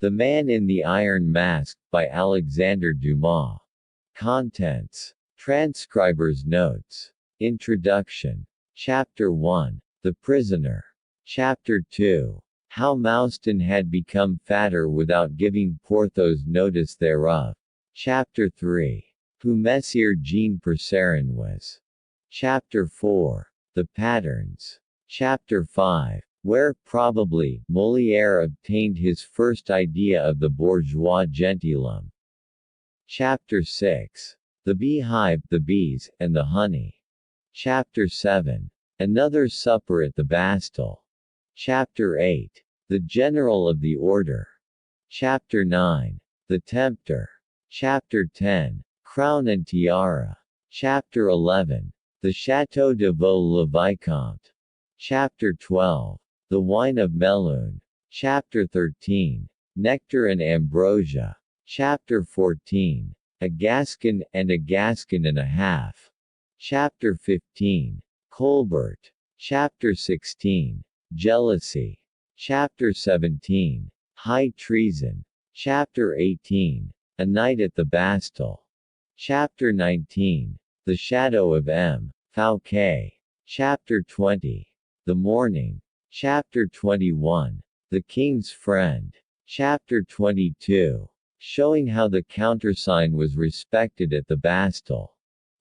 The Man in the Iron Mask, by Alexandre Dumas. Contents. Transcriber's notes. Introduction. Chapter 1. The Prisoner. Chapter 2. How Mouston had become fatter without giving Porthos notice thereof. Chapter 3. Who Messieurs Jean Percerin was. Chapter 4. The Patterns. Chapter 5. Where, probably, Molière obtained his first idea of the bourgeois gentilhomme. Chapter 6. The Beehive, the Bees, and the Honey. Chapter 7. Another Supper at the Bastille. Chapter 8. The General of the Order. Chapter 9. The Tempter. Chapter 10. Crown and Tiara. Chapter 11. The Château de Vaux-le-Vicomte. Chapter 12. The Wine of Melun. Chapter 13. Nectar and Ambrosia. Chapter 14. A Gascon and a half. Chapter 15. Colbert. Chapter 16. Jealousy. Chapter 17. High Treason. Chapter 18. A Night at the Bastille. Chapter 19. The Shadow of M. Fouquet. Chapter 20. The Morning. Chapter 21. The King's Friend. Chapter 22. Showing how the countersign was respected at the Bastille.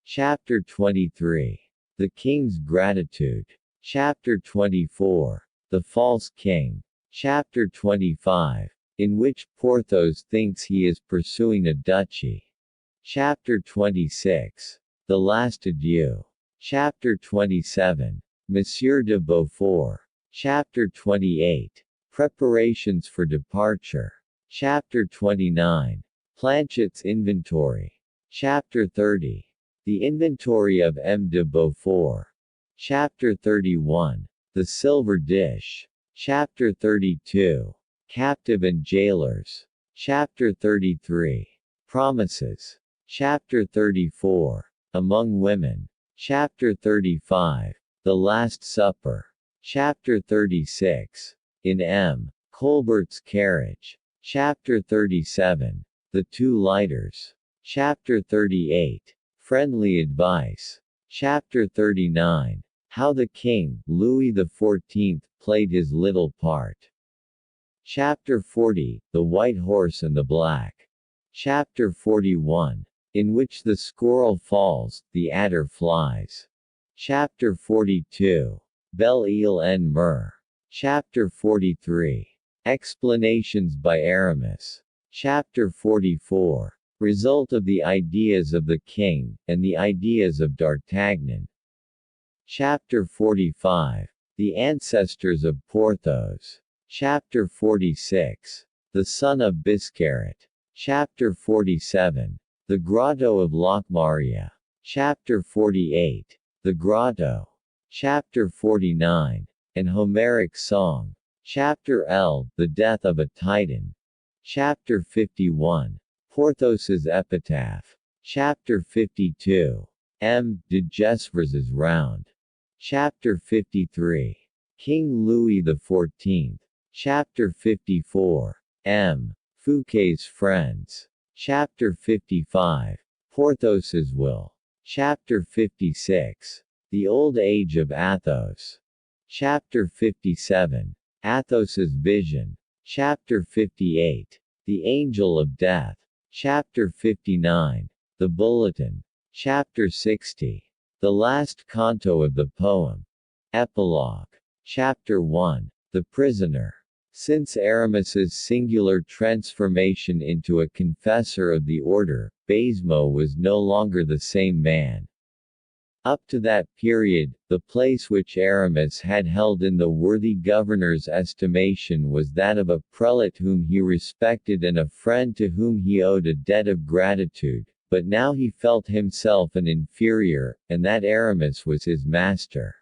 Chapter 23. The King's Gratitude. Chapter 24. The False King. Chapter 25. In which Porthos thinks he is pursuing a duchy. Chapter 26. The Last Adieu. Chapter 27. Monsieur de Beaufort. Chapter 28. Preparations for Departure. Chapter 29. Planchet's Inventory. Chapter 30. The Inventory of M. de Beaufort. Chapter 31. The Silver Dish. Chapter 32. Captive and Jailers. Chapter 33. Promises. Chapter 34. Among Women. Chapter 35. The Last Supper. Chapter 36. In M. Colbert's Carriage. Chapter 37. The Two Lighters. Chapter 38. Friendly Advice. Chapter 39. How the King, Louis XIV, played his little part. Chapter 40. The White Horse and the Black. Chapter 41. In which the squirrel falls, the adder flies. Chapter 42. Belle Ile en Mer. Chapter 43. Explanations by Aramis. Chapter 44. Result of the ideas of the King, and the ideas of D'Artagnan. Chapter 45. The Ancestors of Porthos. Chapter 46. The Son of Biscarat. Chapter 47. The Grotto of Locmaria. Chapter 48. The Grotto. Chapter 49. An Homeric Song. Chapter L. The Death of a Titan. Chapter 51. Porthos's Epitaph. Chapter 52. M. de Gesvers's Round. Chapter 53. King Louis XIV. Chapter 54. M. Fouquet's Friends. Chapter 55. Porthos's Will. Chapter 56. The Old Age of Athos. Chapter 57. Athos's Vision. Chapter 58. The Angel of Death. Chapter 59. The Bulletin. Chapter 60. The Last Canto of the Poem. Epilogue. Chapter 1. The Prisoner. Since Aramis's singular transformation into a confessor of the order, Baisemeaux was no longer the same man. Up to that period, the place which Aramis had held in the worthy governor's estimation was that of a prelate whom he respected and a friend to whom he owed a debt of gratitude, but now he felt himself an inferior, and that Aramis was his master.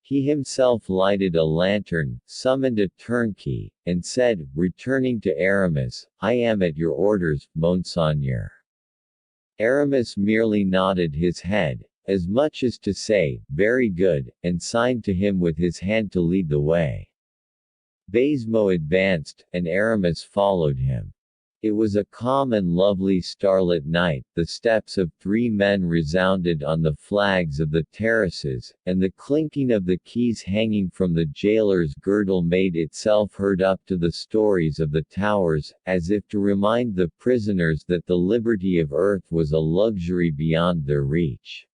He himself lighted a lantern, summoned a turnkey, and said, returning to Aramis, "I am at your orders, Monseigneur." Aramis merely nodded his head, as much as to say, "Very good," and signed to him with his hand to lead the way. Baisemeaux advanced, and Aramis followed him. It was a calm and lovely starlit night, the steps of 3 men resounded on the flags of the terraces, and the clinking of the keys hanging from the jailer's girdle made itself heard up to the stories of the towers, as if to remind the prisoners that the liberty of earth was a luxury beyond their reach.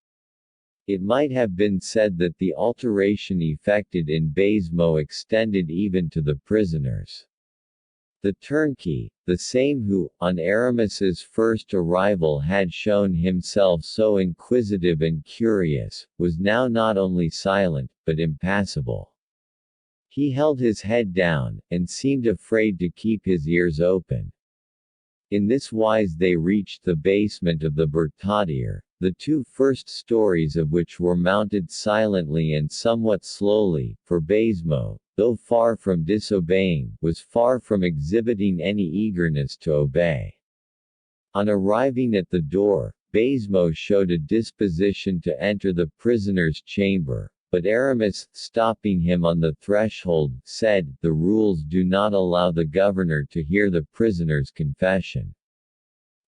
It might have been said that the alteration effected in Baisemeaux extended even to the prisoners. The turnkey, the same who, on Aramis's first arrival had shown himself so inquisitive and curious, was now not only silent, but impassible. He held his head down, and seemed afraid to keep his ears open. In this wise they reached the basement of the Bertaudiere, the 2 first stories of which were mounted silently and somewhat slowly, for Baisemeaux, though far from disobeying, was far from exhibiting any eagerness to obey. On arriving at the door, Baisemeaux showed a disposition to enter the prisoner's chamber, but Aramis, stopping him on the threshold, said, "The rules do not allow the governor to hear the prisoner's confession."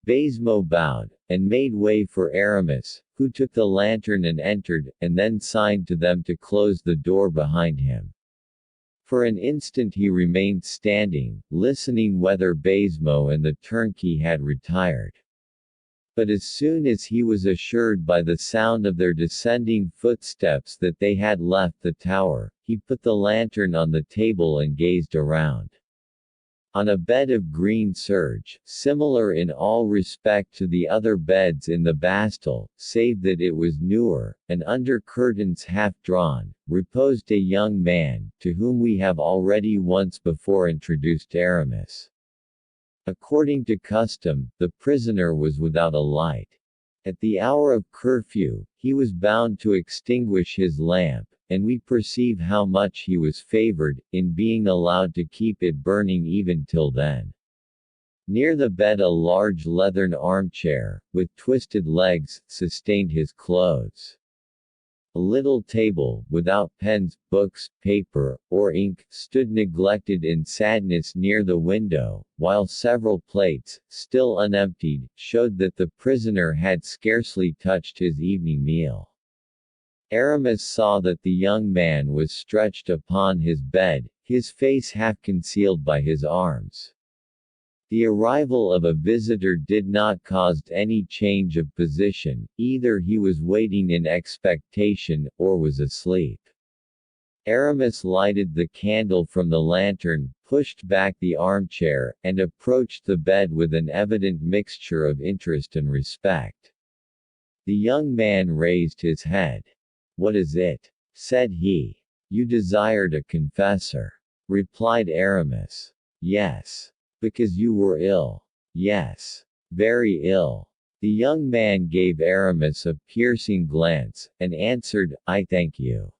Baisemeaux bowed, and made way for Aramis, who took the lantern and entered, and then signed to them to close the door behind him. For an instant he remained standing, listening whether Baisemeaux and the turnkey had retired. But as soon as he was assured by the sound of their descending footsteps that they had left the tower, he put the lantern on the table and gazed around. On a bed of green serge, similar in all respect to the other beds in the Bastille, save that it was newer, and under curtains half drawn, reposed a young man, to whom we have already once before introduced Aramis. According to custom, the prisoner was without a light. At the hour of curfew, he was bound to extinguish his lamp, and we perceive how much he was favored, in being allowed to keep it burning even till then. Near the bed a large leathern armchair, with twisted legs, sustained his clothes. A little table, without pens, books, paper, or ink, stood neglected in sadness near the window, while several plates, still unemptied, showed that the prisoner had scarcely touched his evening meal. Aramis saw that the young man was stretched upon his bed, his face half concealed by his arms. The arrival of a visitor did not cause any change of position, either he was waiting in expectation, or was asleep. Aramis lighted the candle from the lantern, pushed back the armchair, and approached the bed with an evident mixture of interest and respect. The young man raised his head. "What is it?" said he. "You desired a confessor," replied Aramis. "Yes. Because you were ill." "Yes. Very ill." The young man gave Aramis a piercing glance, and answered, "I thank you."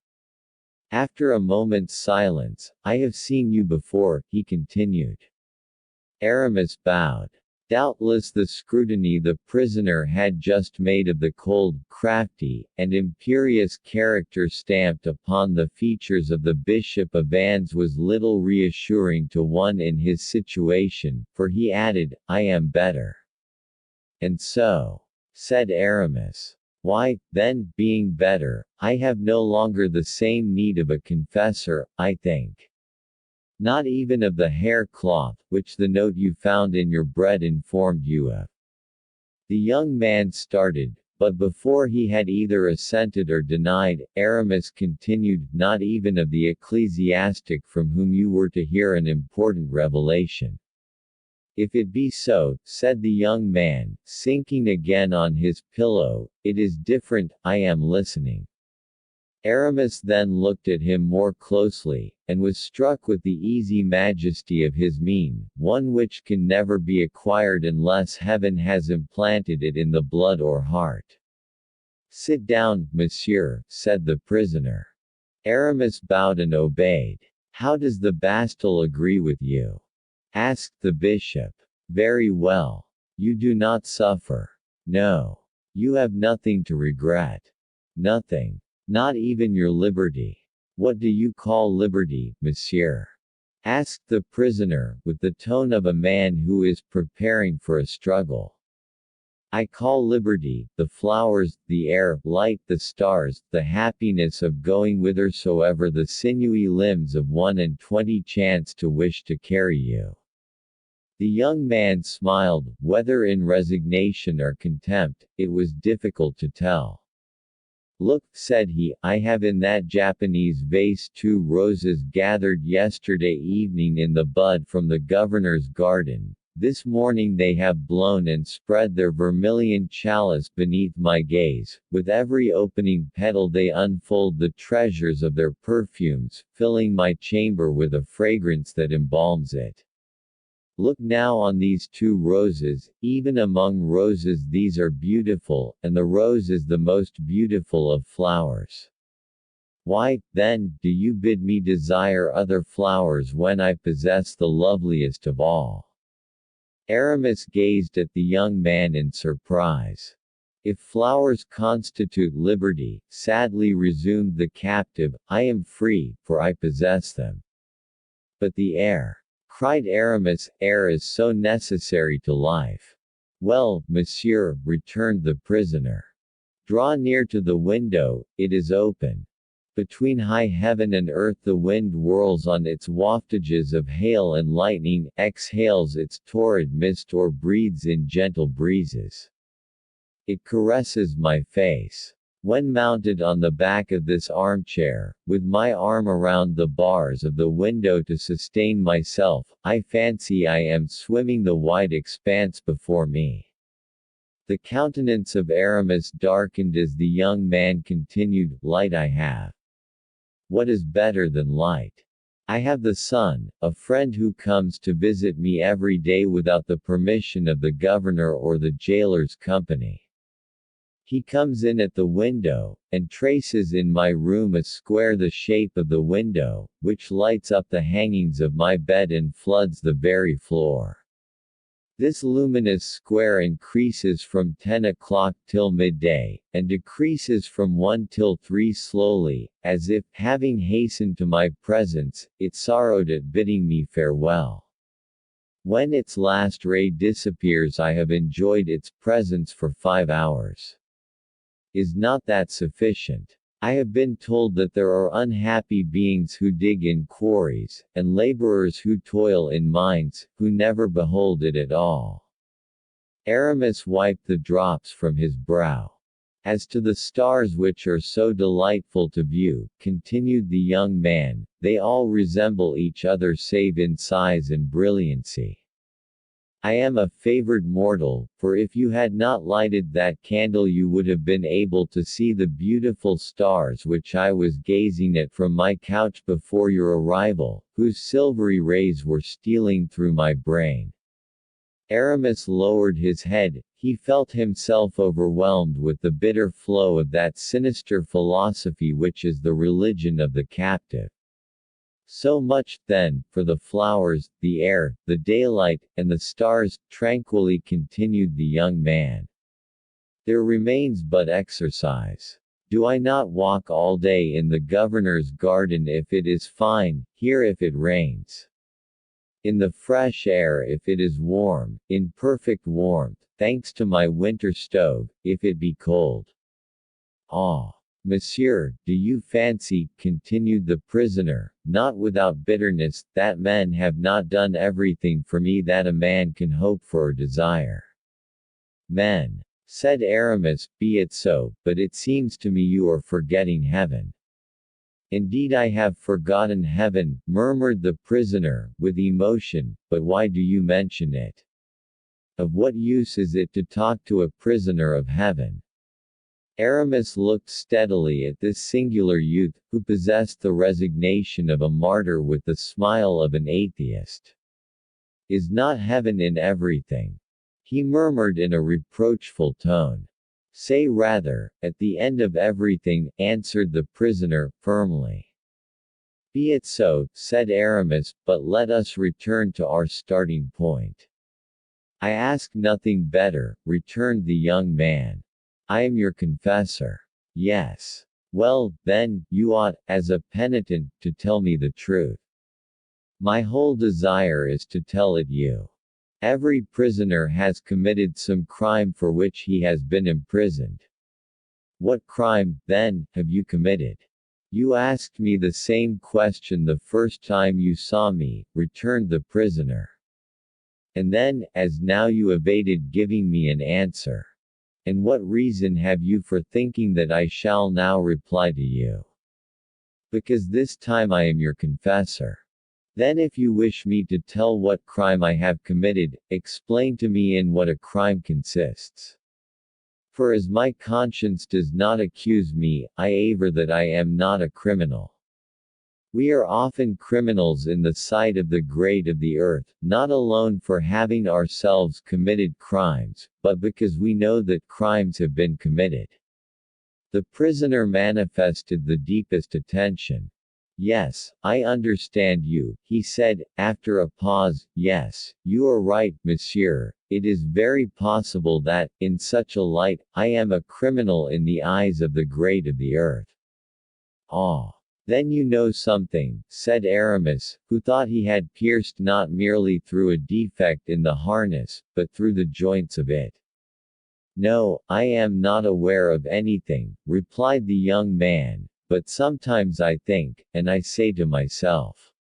After a moment's silence, "I have seen you before," he continued. Aramis bowed. Doubtless the scrutiny the prisoner had just made of the cold, crafty, and imperious character stamped upon the features of the Bishop of Vannes was little reassuring to one in his situation, for he added, "I am better." "And so," said Aramis. "Why, then, being better, I have no longer the same need of a confessor, I think. Not even of the hair cloth, which the note you found in your bread informed you of." The young man started, but before he had either assented or denied, Aramis continued, "Not even of the ecclesiastic from whom you were to hear an important revelation." "If it be so," said the young man, sinking again on his pillow, "it is different, I am listening." Aramis then looked at him more closely, and was struck with the easy majesty of his mien, one which can never be acquired unless heaven has implanted it in the blood or heart. "Sit down, monsieur," said the prisoner. Aramis bowed and obeyed. "How does the Bastille agree with you?" asked the bishop. "Very well. You do not suffer. No. You have nothing to regret. Nothing. Not even your liberty." "What do you call liberty, monsieur?" asked the prisoner, with the tone of a man who is preparing for a struggle. I call liberty, the flowers, the air, light, the stars, the happiness of going whithersoever the sinewy limbs of 1 and 20 chance to wish to carry you. The young man smiled, whether in resignation or contempt, it was difficult to tell. Look, said he, I have in that Japanese vase 2 roses gathered yesterday evening in the bud from the governor's garden. This morning they have blown and spread their vermilion chalice beneath my gaze. With every opening petal they unfold the treasures of their perfumes, filling my chamber with a fragrance that embalms it. Look now on these 2 roses, even among roses these are beautiful, and the rose is the most beautiful of flowers. Why, then, do you bid me desire other flowers when I possess the loveliest of all? Aramis gazed at the young man in surprise. If flowers constitute liberty, sadly resumed the captive, I am free, for I possess them. But the air, cried Aramis, air is so necessary to life. Well, monsieur, returned the prisoner. Draw near to the window, it is open. Between high heaven and earth the wind whirls on its waftages of hail and lightning, exhales its torrid mist or breathes in gentle breezes. It caresses my face. When mounted on the back of this armchair, with my arm around the bars of the window to sustain myself, I fancy I am swimming the wide expanse before me. The countenance of Aramis darkened as the young man continued, light I have. What is better than light? I have the sun, a friend who comes to visit me every day without the permission of the governor or the jailer's company. He comes in at the window, and traces in my room a square the shape of the window, which lights up the hangings of my bed and floods the very floor. This luminous square increases from 10 o'clock till midday, and decreases from 1 till 3 slowly, as if, having hastened to my presence, it sorrowed at bidding me farewell. When its last ray disappears I have enjoyed its presence for 5 hours. Is not that sufficient? I have been told that there are unhappy beings who dig in quarries, and laborers who toil in mines, who never behold it at all. Aramis wiped the drops from his brow. As to the stars which are so delightful to view, continued the young man, they all resemble each other save in size and brilliancy. I am a favored mortal, for if you had not lighted that candle you would have been able to see the beautiful stars which I was gazing at from my couch before your arrival, whose silvery rays were stealing through my brain. Aramis lowered his head, he felt himself overwhelmed with the bitter flow of that sinister philosophy which is the religion of the captive. So much, then, for the flowers, the air, the daylight, and the stars, tranquilly continued the young man. There remains but exercise. Do I not walk all day in the governor's garden if it is fine, here if it rains? In the fresh air if it is warm, in perfect warmth, thanks to my winter stove, if it be cold. Ah! Monsieur, do you fancy, continued the prisoner, not without bitterness, that men have not done everything for me that a man can hope for or desire? Men, said Aramis, be it so, but it seems to me you are forgetting heaven. Indeed I have forgotten heaven, murmured the prisoner, with emotion, but why do you mention it? Of what use is it to talk to a prisoner of heaven? Aramis looked steadily at this singular youth, who possessed the resignation of a martyr with the smile of an atheist. Is not heaven in everything? He murmured in a reproachful tone. Say rather, at the end of everything, answered the prisoner, firmly. Be it so, said Aramis, but let us return to our starting point. I ask nothing better, returned the young man. I am your confessor. Yes. Well, then, you ought, as a penitent, to tell me the truth. My whole desire is to tell it you. Every prisoner has committed some crime for which he has been imprisoned. What crime, then, have you committed? You asked me the same question the first time you saw me, returned the prisoner. And then, as now you evaded giving me an answer. And what reason have you for thinking that I shall now reply to you? Because this time I am your confessor. Then if you wish me to tell what crime I have committed, explain to me in what a crime consists. For as my conscience does not accuse me, I aver that I am not a criminal. We are often criminals in the sight of the great of the earth, not alone for having ourselves committed crimes, but because we know that crimes have been committed. The prisoner manifested the deepest attention. Yes, I understand you, he said, after a pause. Yes, you are right, monsieur. It is very possible that, in such a light, I am a criminal in the eyes of the great of the earth. Ah. Then you know something, said Aramis, who thought he had pierced not merely through a defect in the harness, but through the joints of it. No, I am not aware of anything, replied the young man, but sometimes I think, and I say to myself.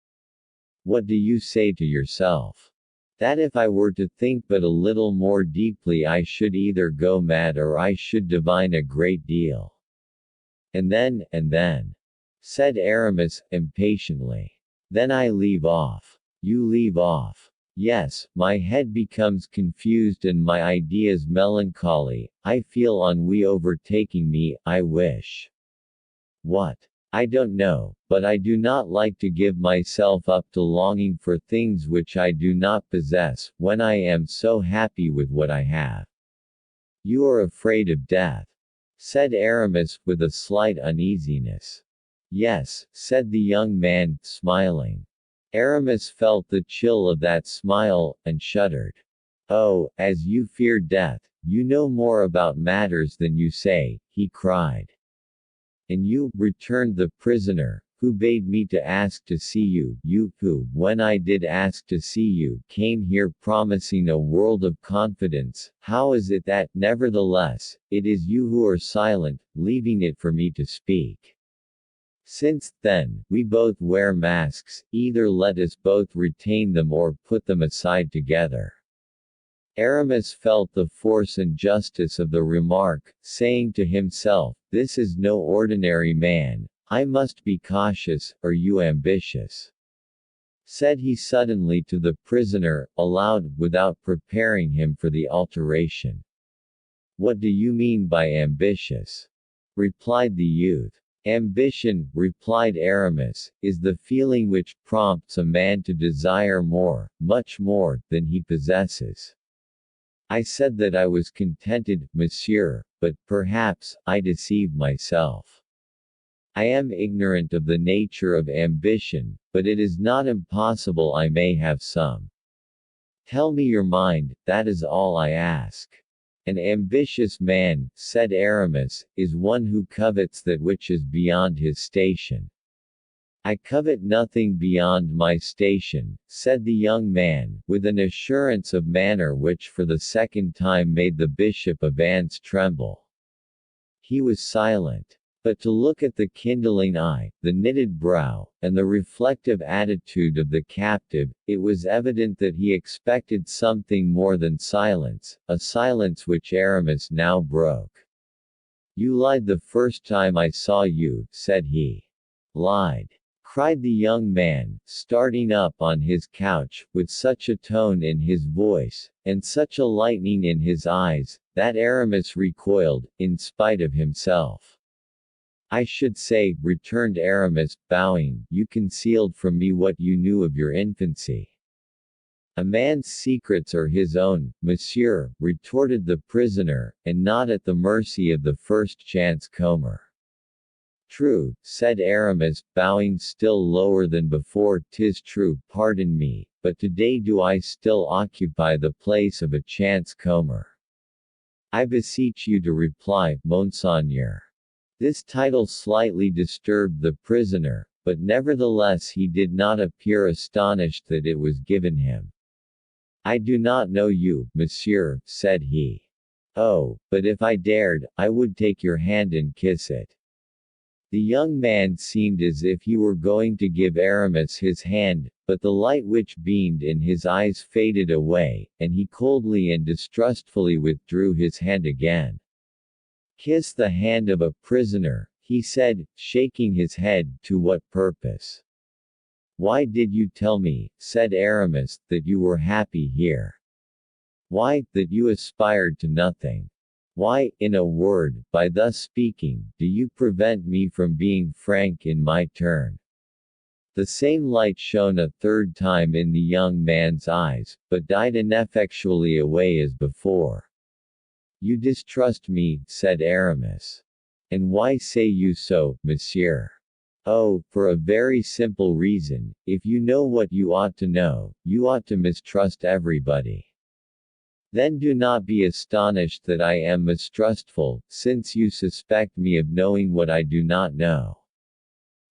What do you say to yourself? That if I were to think but a little more deeply I should either go mad or I should divine a great deal. And then, said Aramis, impatiently. Then I leave off. You leave off. Yes, my head becomes confused and my ideas melancholy, I feel ennui overtaking me, I wish. What? I don't know, but I do not like to give myself up to longing for things which I do not possess, when I am so happy with what I have. You are afraid of death, said Aramis, with a slight uneasiness. Yes, said the young man, smiling. Aramis felt the chill of that smile, and shuddered. Oh, as you fear death, you know more about matters than you say, he cried. And you, returned the prisoner, who bade me to ask to see you, you, who, when I did ask to see you, came here promising a world of confidence, how is it that, nevertheless, it is you who are silent, leaving it for me to speak? Since, then, we both wear masks, either let us both retain them or put them aside together. Aramis felt the force and justice of the remark, saying to himself, this is no ordinary man, I must be cautious, are you ambitious? Said he suddenly to the prisoner, aloud, without preparing him for the alteration. What do you mean by ambitious? Replied the youth. Ambition, replied Aramis, is the feeling which prompts a man to desire more, much more, than he possesses. I said that I was contented, monsieur, but, perhaps, I deceive myself. I am ignorant of the nature of ambition, but it is not impossible I may have some. Tell me your mind, that is all I ask. An ambitious man, said Aramis, is one who covets that which is beyond his station. I covet nothing beyond my station, said the young man, with an assurance of manner which for the second time made the Bishop of Vannes tremble. He was silent. But to look at the kindling eye, the knitted brow, and the reflective attitude of the captive, it was evident that he expected something more than silence, a silence which Aramis now broke. You lied the first time I saw you, said he. Lied? Cried the young man, starting up on his couch, with such a tone in his voice, and such a lightning in his eyes, that Aramis recoiled, in spite of himself. I should say, returned Aramis, bowing, you concealed from me what you knew of your infancy. A man's secrets are his own, monsieur, retorted the prisoner, and not at the mercy of the first chance comer. True, said Aramis, bowing still lower than before, 'tis true, pardon me, but today do I still occupy the place of a chance comer. I beseech you to reply, monseigneur. This title slightly disturbed the prisoner, but nevertheless he did not appear astonished that it was given him. "I do not know you, monsieur," said he. "Oh, but if I dared, I would take your hand and kiss it." The young man seemed as if he were going to give Aramis his hand, but the light which beamed in his eyes faded away, and he coldly and distrustfully withdrew his hand again. "Kiss the hand of a prisoner," he said, shaking his head. "To what purpose?" "Why did you tell me," said Aramis, "that you were happy here? Why, that you aspired to nothing? Why, in a word, by thus speaking, do you prevent me from being frank in my turn?" The same light shone a third time in the young man's eyes, but died ineffectually away as before. "You distrust me," said Aramis. "And why say you so, monsieur?" "Oh, for a very simple reason. If you know what you ought to know, you ought to mistrust everybody. Then do not be astonished that I am mistrustful, since you suspect me of knowing what I do not know."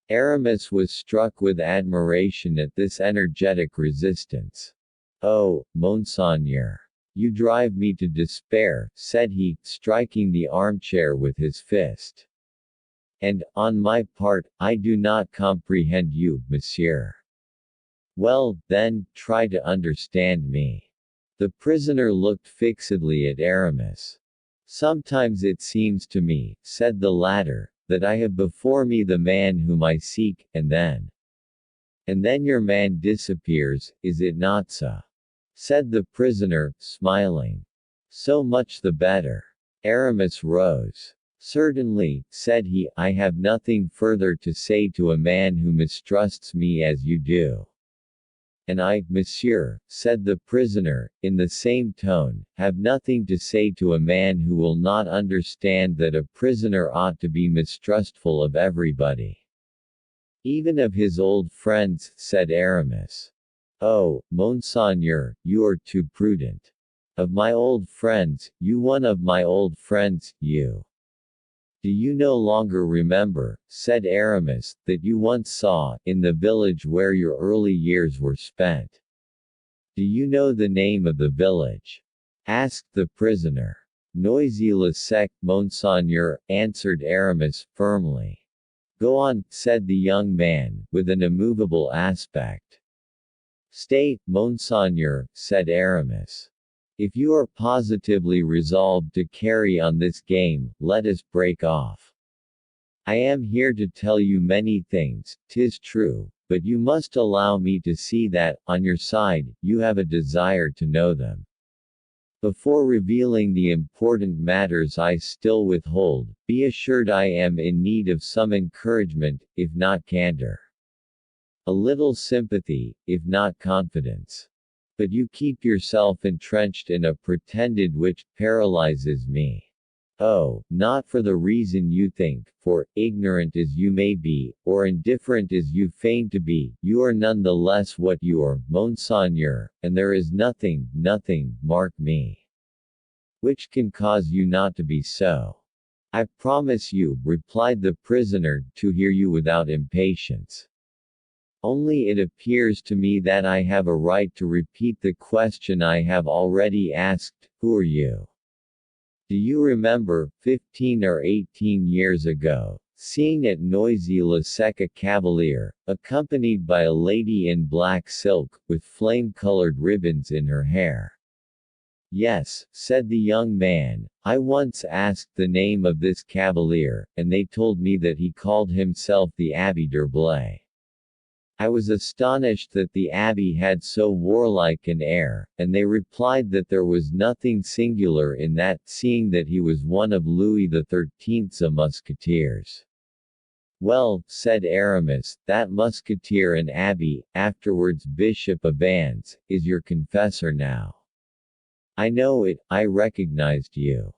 Aramis was struck with admiration at this energetic resistance. "Oh, Monseigneur! You drive me to despair," said he, striking the armchair with his fist. "And, on my part, I do not comprehend you, monsieur." "Well, then, try to understand me." The prisoner looked fixedly at Aramis. "Sometimes it seems to me," said the latter, "that I have before me the man whom I seek, and then your man disappears, is it not so?" said the prisoner, smiling. "So much the better." Aramis rose. "Certainly," said he, "I have nothing further to say to a man who mistrusts me as you do." "And I, monsieur," said the prisoner, in the same tone, "have nothing to say to a man who will not understand that a prisoner ought to be mistrustful of everybody." "Even of his old friends," said Aramis. "Oh, Monseigneur, you are too prudent. Of my old friends, you one of my old friends, you. Do you no longer remember," said Aramis, "that you once saw, in the village where your early years were spent?" "Do you know the name of the village?" asked the prisoner. "Noisy-le-Sec, Monseigneur," answered Aramis, firmly. "Go on," said the young man, with an immovable aspect. "Stay, Monseigneur," said Aramis. "If you are positively resolved to carry on this game, let us break off. I am here to tell you many things, 'tis true, but you must allow me to see that, on your side, you have a desire to know them. Before revealing the important matters I still withhold, be assured I am in need of some encouragement, if not candor. A little sympathy, if not confidence. But you keep yourself entrenched in a pretended which paralyzes me. Oh, not for the reason you think, for, ignorant as you may be, or indifferent as you feign to be, you are none the less what you are, Monseigneur, and there is nothing, mark me, which can cause you not to be so." "I promise you," replied the prisoner, "to hear you without impatience. Only it appears to me that I have a right to repeat the question I have already asked, who are you? Do you remember, 15 or 18 years ago, seeing at Noisy-le-Sec a cavalier, accompanied by a lady in black silk, with flame-colored ribbons in her hair?" "Yes," said the young man, "I once asked the name of this cavalier, and they told me that he called himself the Abbé d'Herblay. I was astonished that the abbé had so warlike an air, and they replied that there was nothing singular in that, seeing that he was one of Louis XIII's musketeers." "Well," said Aramis, "that musketeer and abbé, afterwards Bishop of Vannes, is your confessor now." "I know it, I recognized you."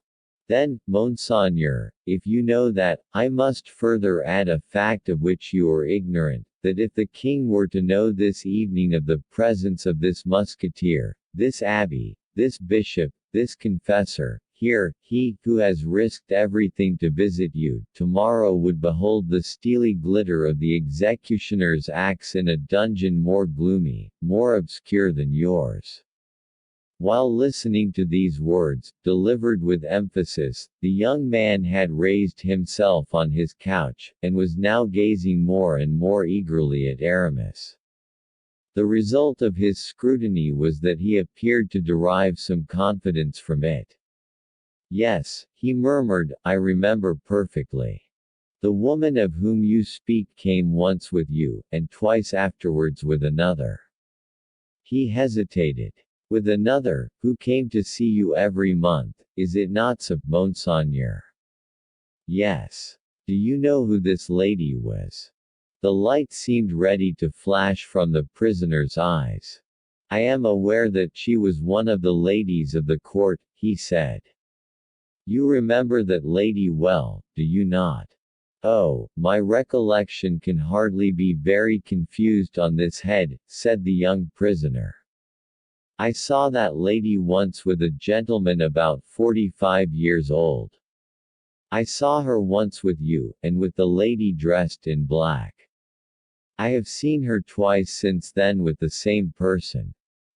"Then, Monseigneur, if you know that, I must further add a fact of which you are ignorant, that if the king were to know this evening of the presence of this musketeer, this abbé, this bishop, this confessor, Here, he who has risked everything to visit you, tomorrow would behold the steely glitter of the executioner's axe in a dungeon more gloomy, more obscure than yours." While listening to these words, delivered with emphasis, the young man had raised himself on his couch, and was now gazing more and more eagerly at Aramis. The result of his scrutiny was that he appeared to derive some confidence from it. "Yes," he murmured, "I remember perfectly. The woman of whom you speak came once with you, and twice afterwards with another." He hesitated. "With another, who came to see you every month, is it not so, Monseigneur?" "Yes. Do you know who this lady was?" The light seemed ready to flash from the prisoner's eyes. "I am aware that she was one of the ladies of the court," he said. "You remember that lady well, do you not?" "Oh, my recollection can hardly be very confused on this head," said the young prisoner. "I saw that lady once with a gentleman about 45 years old. I saw her once with you, and with the lady dressed in black. I have seen her twice since then with the same person.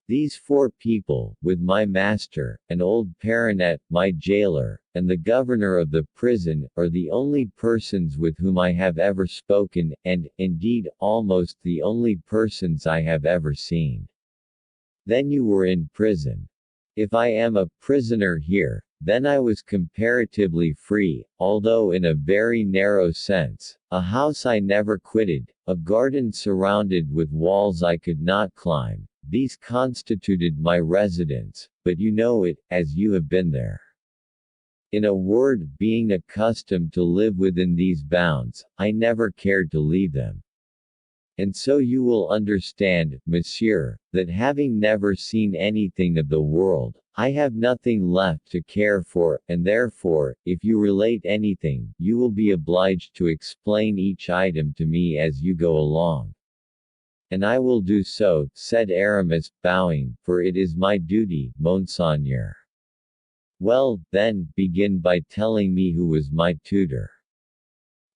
These 4 people, with my master, an old Paranet, my jailer, and the governor of the prison, are the only persons with whom I have ever spoken, and, indeed, almost the only persons I have ever seen." "Then you were in prison." "If I am a prisoner here, then I was comparatively free, although in a very narrow sense. A house I never quitted, a garden surrounded with walls I could not climb, these constituted my residence, but you know it, as you have been there. In a word, being accustomed to live within these bounds, I never cared to leave them. And so you will understand, monsieur, that having never seen anything of the world, I have nothing left to care for, and therefore, if you relate anything, you will be obliged to explain each item to me as you go along." "And I will do so," said Aramis, bowing, "for it is my duty, Monseigneur." "Well, then, begin by telling me who was my tutor."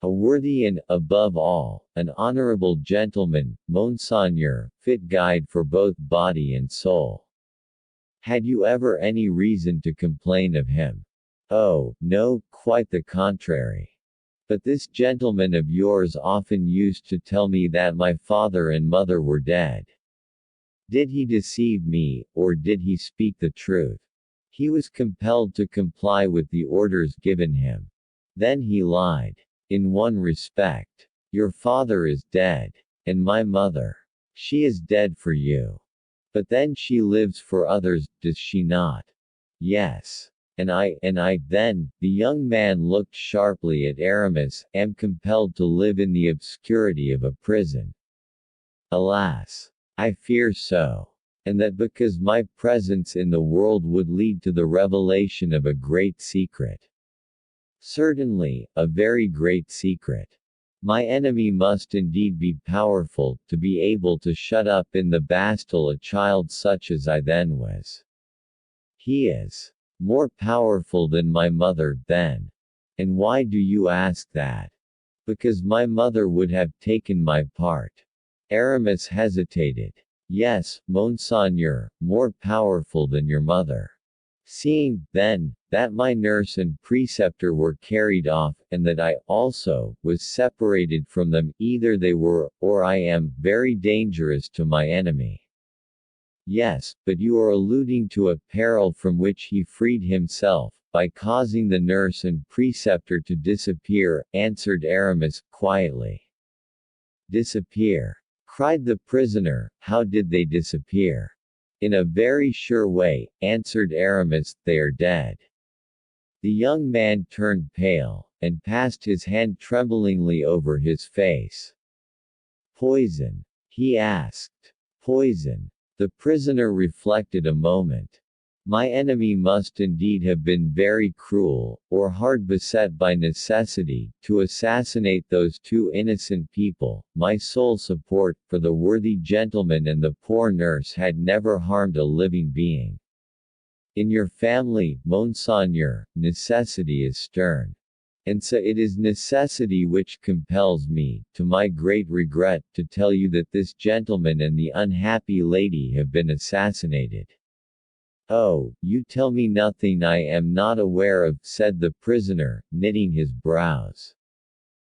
"A worthy and, above all, an honorable gentleman, Monseigneur, fit guide for both body and soul." "Had you ever any reason to complain of him?" "Oh, no, quite the contrary. But this gentleman of yours often used to tell me that my father and mother were dead." "Did he deceive me, or did he speak the truth?" "He was compelled to comply with the orders given him." "Then he lied." "In one respect. Your father is dead. And my mother. She is dead for you. But then she lives for others, does she not?" "Yes. And I, then," the young man looked sharply at Aramis, "am compelled to live in the obscurity of a prison." "Alas! I fear so. And that because my presence in the world would lead to the revelation of a great secret." "Certainly, a very great secret. My enemy must indeed be powerful, to be able to shut up in the Bastille a child such as I then was." "He is more powerful than my mother, then." "And why do you ask that?" "Because my mother would have taken my part." Aramis hesitated. "Yes, Monseigneur, more powerful than your mother. Seeing, then, that my nurse and preceptor were carried off, and that I, also, was separated from them, either they were, or I am, very dangerous to my enemy." "Yes, but you are alluding to a peril from which he freed himself, by causing the nurse and preceptor to disappear," answered Aramis, quietly. "Disappear?" cried the prisoner, "how did they disappear?" "In a very sure way," answered Aramis, "they are dead." The young man turned pale, and passed his hand tremblingly over his face. "Poison?" he asked. "Poison?" The prisoner reflected a moment. "My enemy must indeed have been very cruel, or hard beset by necessity, to assassinate those 2 innocent people. My sole support, for the worthy gentleman and the poor nurse had never harmed a living being." In your family, Monseigneur, necessity is stern. And so it is necessity which compels me, to my great regret, to tell you that this gentleman and the unhappy lady have been assassinated. Oh, you tell me nothing I am not aware of, said the prisoner, knitting his brows.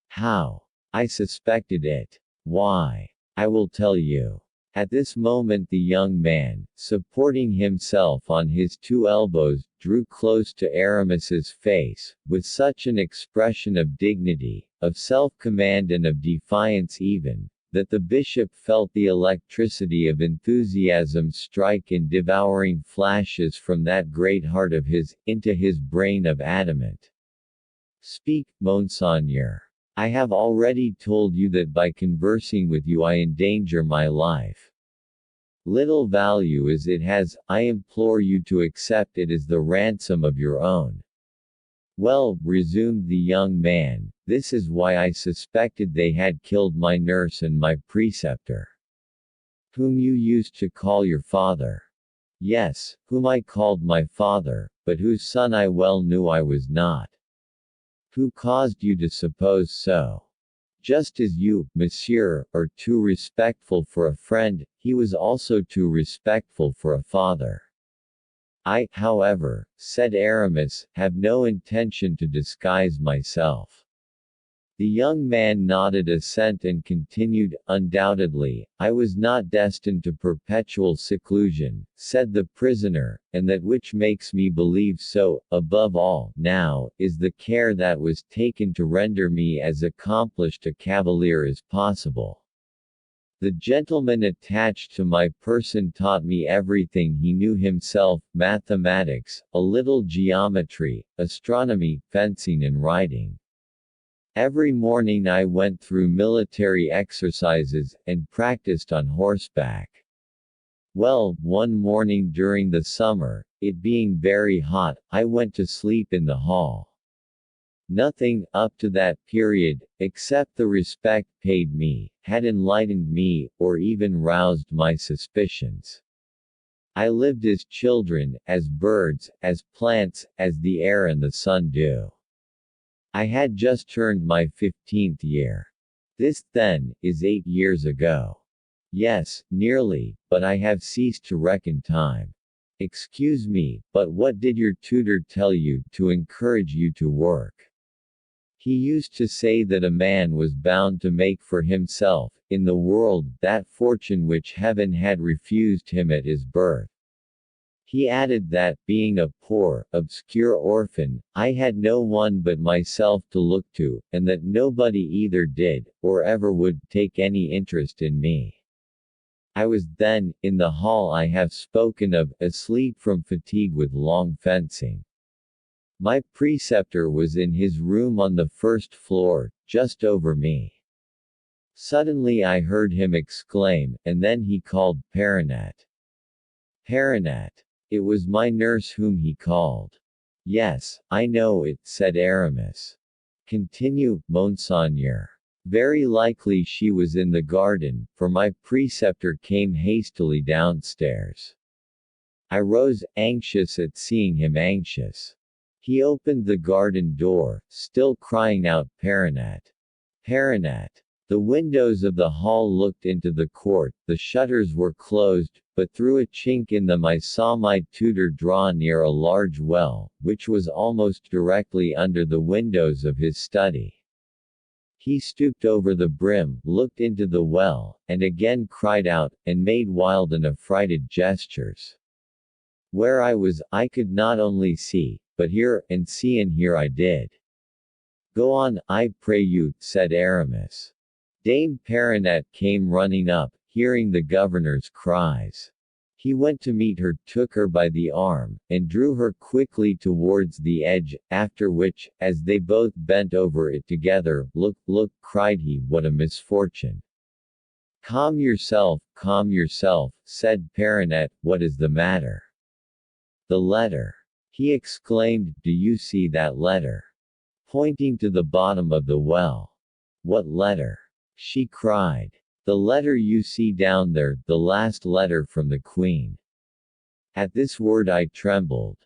How? I suspected it. Why? I will tell you. At this moment the young man, supporting himself on his two elbows, drew close to Aramis's face, with such an expression of dignity, of self-command and of defiance even, that the bishop felt the electricity of enthusiasm strike in devouring flashes from that great heart of his, into his brain of adamant. Speak, Monseigneur. I have already told you that by conversing with you I endanger my life. Little value as it has, I implore you to accept it as the ransom of your own. Well, resumed the young man, this is why I suspected they had killed my nurse and my preceptor. Whom you used to call your father. Yes, whom I called my father, but whose son I well knew I was not. Who caused you to suppose so? Just as you, monsieur, are too respectful for a friend, he was also too respectful for a father. I, however, said Aramis, have no intention to disguise myself. The young man nodded assent and continued, undoubtedly, I was not destined to perpetual seclusion, said the prisoner, and that which makes me believe so, above all, now, is the care that was taken to render me as accomplished a cavalier as possible. The gentleman attached to my person taught me everything he knew himself, mathematics, a little geometry, astronomy, fencing and riding. Every morning I went through military exercises, and practiced on horseback. Well, one morning during the summer, it being very hot, I went to sleep in the hall. Nothing, up to that period, except the respect paid me, had enlightened me, or even roused my suspicions. I lived as children, as birds, as plants, as the air and the sun do. I had just turned my 15th year. This, then, is 8 years ago. Yes, nearly, but I have ceased to reckon time. Excuse me, but what did your tutor tell you, to encourage you to work? He used to say that a man was bound to make for himself, in the world, that fortune which heaven had refused him at his birth. He added that, being a poor, obscure orphan, I had no one but myself to look to, and that nobody either did, or ever would, take any interest in me. I was then, in the hall I have spoken of, asleep from fatigue with long fencing. My preceptor was in his room on the first floor, just over me. Suddenly I heard him exclaim, and then he called Perronat. Perronat. It was my nurse whom he called. Yes, I know it, said Aramis. Continue, Monseigneur. Very likely she was in the garden, for my preceptor came hastily downstairs. I rose, anxious at seeing him anxious. He opened the garden door, still crying out Perronat. Perronat. The windows of the hall looked into the court, the shutters were closed, but through a chink in them I saw my tutor draw near a large well, which was almost directly under the windows of his study. He stooped over the brim, looked into the well, and again cried out, and made wild and affrighted gestures. Where I was, I could not only see, but hear, and see and hear I did. Go on, I pray you, said Aramis. Dame Perronat came running up, hearing the governor's cries. He went to meet her, took her by the arm, and drew her quickly towards the edge, after which, as they both bent over it together, look, look, cried he, what a misfortune. Calm yourself, said Perronat, what is the matter? The letter. He exclaimed, do you see that letter? Pointing to the bottom of the well. What letter? She cried. The letter you see down there, the last letter from the Queen. At this word I trembled.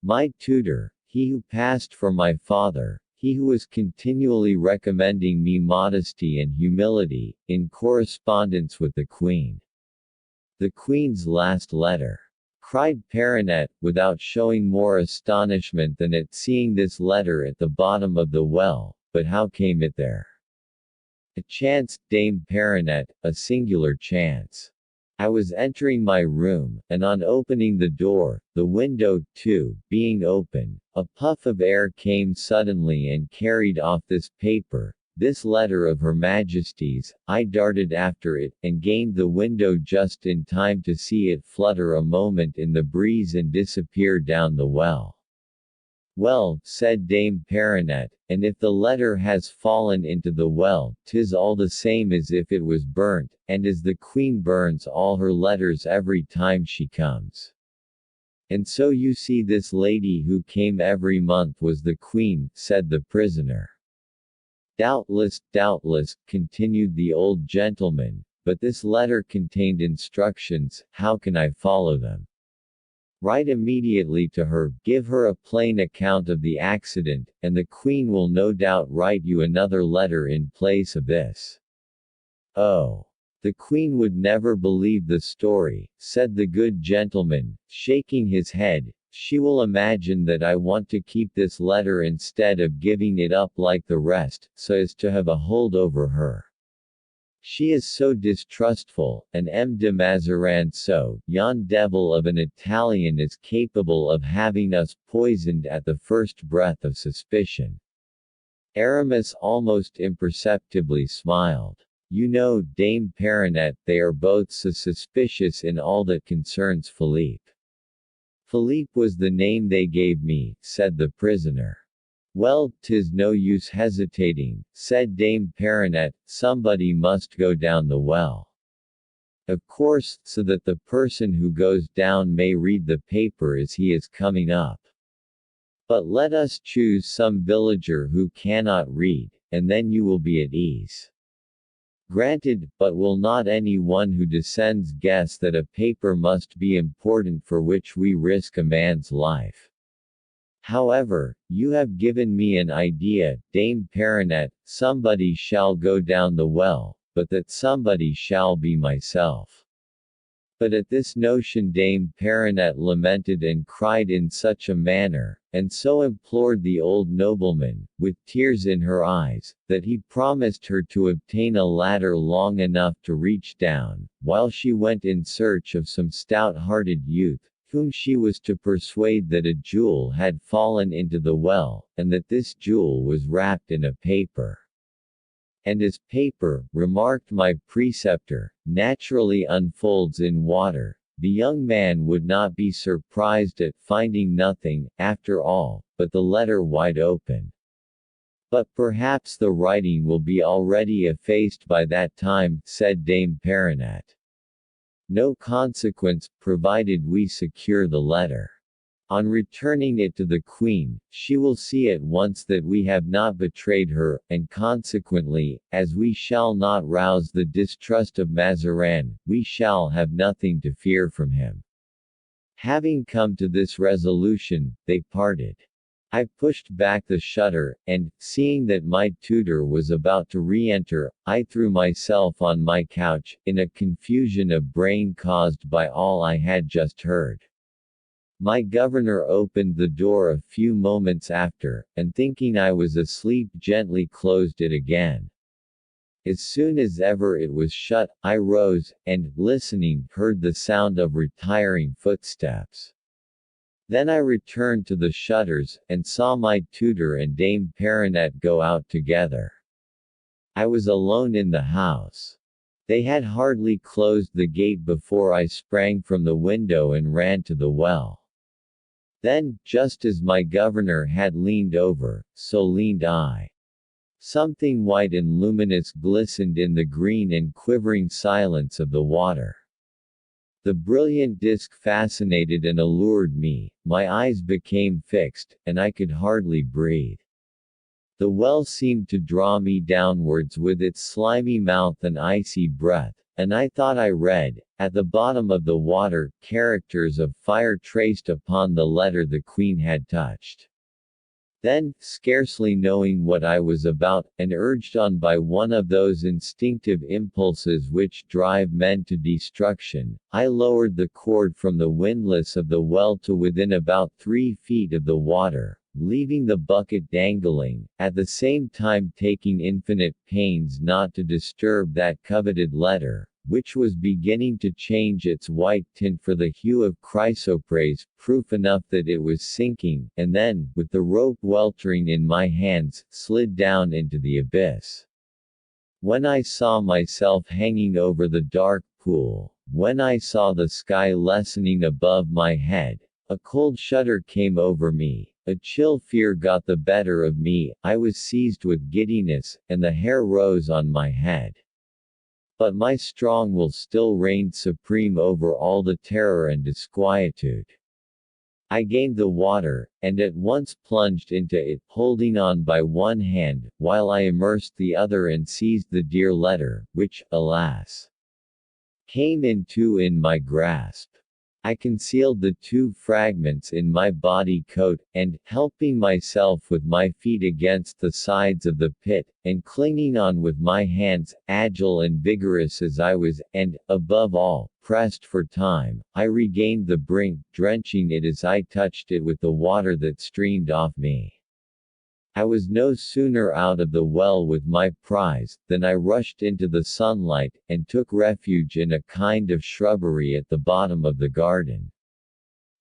My tutor, he who passed for my father, he who was continually recommending me modesty and humility, in correspondence with the Queen. The Queen's last letter, cried Paranet, without showing more astonishment than at seeing this letter at the bottom of the well. But how came it there? A chance, Dame Paranet, a singular chance. I was entering my room, and on opening the door, the window, too, being open, a puff of air came suddenly and carried off this paper, this letter of Her Majesty's. I darted after it, and gained the window just in time to see it flutter a moment in the breeze and disappear down the well. Well, said Dame Paranet, and if the letter has fallen into the well, 'tis all the same as if it was burnt, and as the Queen burns all her letters every time she comes. And so you see this lady who came every month was the Queen, said the prisoner. Doubtless, doubtless, continued the old gentleman, but this letter contained instructions. How can I follow them? Write immediately to her, give her a plain account of the accident, and the Queen will no doubt write you another letter in place of this. Oh! The Queen would never believe the story, said the good gentleman, shaking his head. She will imagine that I want to keep this letter instead of giving it up like the rest, so as to have a hold over her. She is so distrustful, and M. de Mazarin so, yon devil of an Italian is capable of having us poisoned at the first breath of suspicion. Aramis almost imperceptibly smiled. You know, Dame Paranet, they are both so suspicious in all that concerns Philippe. Philippe was the name they gave me, said the prisoner. Well, 'tis no use hesitating, said Dame Paranet, somebody must go down the well. Of course, so that the person who goes down may read the paper as he is coming up. But let us choose some villager who cannot read, and then you will be at ease. Granted, but will not any one who descends guess that a paper must be important for which we risk a man's life? However, you have given me an idea, Dame Paranet, somebody shall go down the well, but that somebody shall be myself. But at this notion Dame Paranet lamented and cried in such a manner, and so implored the old nobleman, with tears in her eyes, that he promised her to obtain a ladder long enough to reach down, while she went in search of some stout-hearted youth, whom she was to persuade that a jewel had fallen into the well, and that this jewel was wrapped in a paper. And as paper, remarked my preceptor, naturally unfolds in water, the young man would not be surprised at finding nothing, after all, but the letter wide open. But perhaps the writing will be already effaced by that time, said Dame Paranet. No consequence, provided we secure the letter. On returning it to the Queen, she will see at once that we have not betrayed her, and consequently, as we shall not rouse the distrust of Mazarin, we shall have nothing to fear from him. Having come to this resolution, they parted. I pushed back the shutter, and, seeing that my tutor was about to re-enter, I threw myself on my couch, in a confusion of brain caused by all I had just heard. My governor opened the door a few moments after, and thinking I was asleep gently closed it again. As soon as ever it was shut, I rose, and, listening, heard the sound of retiring footsteps. Then I returned to the shutters, and saw my tutor and Dame Paranet go out together. I was alone in the house. They had hardly closed the gate before I sprang from the window and ran to the well. Then, just as my governor had leaned over, so leaned I. Something white and luminous glistened in the green and quivering silence of the water. The brilliant disk fascinated and allured me, my eyes became fixed, and I could hardly breathe. The well seemed to draw me downwards with its slimy mouth and icy breath, and I thought I read, at the bottom of the water, characters of fire traced upon the letter the Queen had touched. Then, scarcely knowing what I was about, and urged on by one of those instinctive impulses which drive men to destruction, I lowered the cord from the windlass of the well to within about 3 feet of the water, leaving the bucket dangling, at the same time taking infinite pains not to disturb that coveted letter, which was beginning to change its white tint for the hue of chrysoprase, proof enough that it was sinking, and then, with the rope weltering in my hands, slid down into the abyss. When I saw myself hanging over the dark pool, when I saw the sky lessening above my head, a cold shudder came over me, a chill fear got the better of me, I was seized with giddiness, and the hair rose on my head. But my strong will still reigned supreme over all the terror and disquietude. I gained the water, and at once plunged into it, holding on by one hand, while I immersed the other and seized the dear letter, which, alas, came in my grasp. I concealed the 2 fragments in my body coat, and, helping myself with my feet against the sides of the pit, and clinging on with my hands, agile and vigorous as I was, and, above all, pressed for time, I regained the brink, drenching it as I touched it with the water that streamed off me. I was no sooner out of the well with my prize, than I rushed into the sunlight, and took refuge in a kind of shrubbery at the bottom of the garden.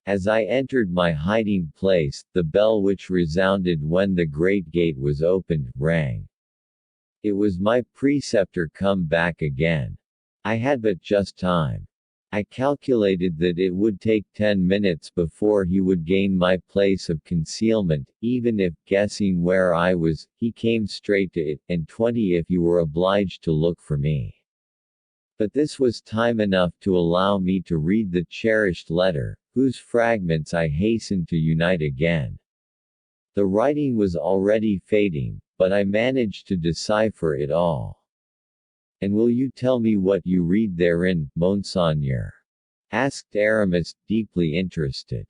As I entered my hiding place, the bell which resounded when the great gate was opened, rang. It was my preceptor come back again. I had but just time. I calculated that it would take 10 minutes before he would gain my place of concealment, even if, guessing where I was, he came straight to it, and 20 if he were obliged to look for me. But this was time enough to allow me to read the cherished letter, whose fragments I hastened to unite again. The writing was already fading, but I managed to decipher it all. "And will you tell me what you read therein, Monseigneur?" asked Aramis, deeply interested.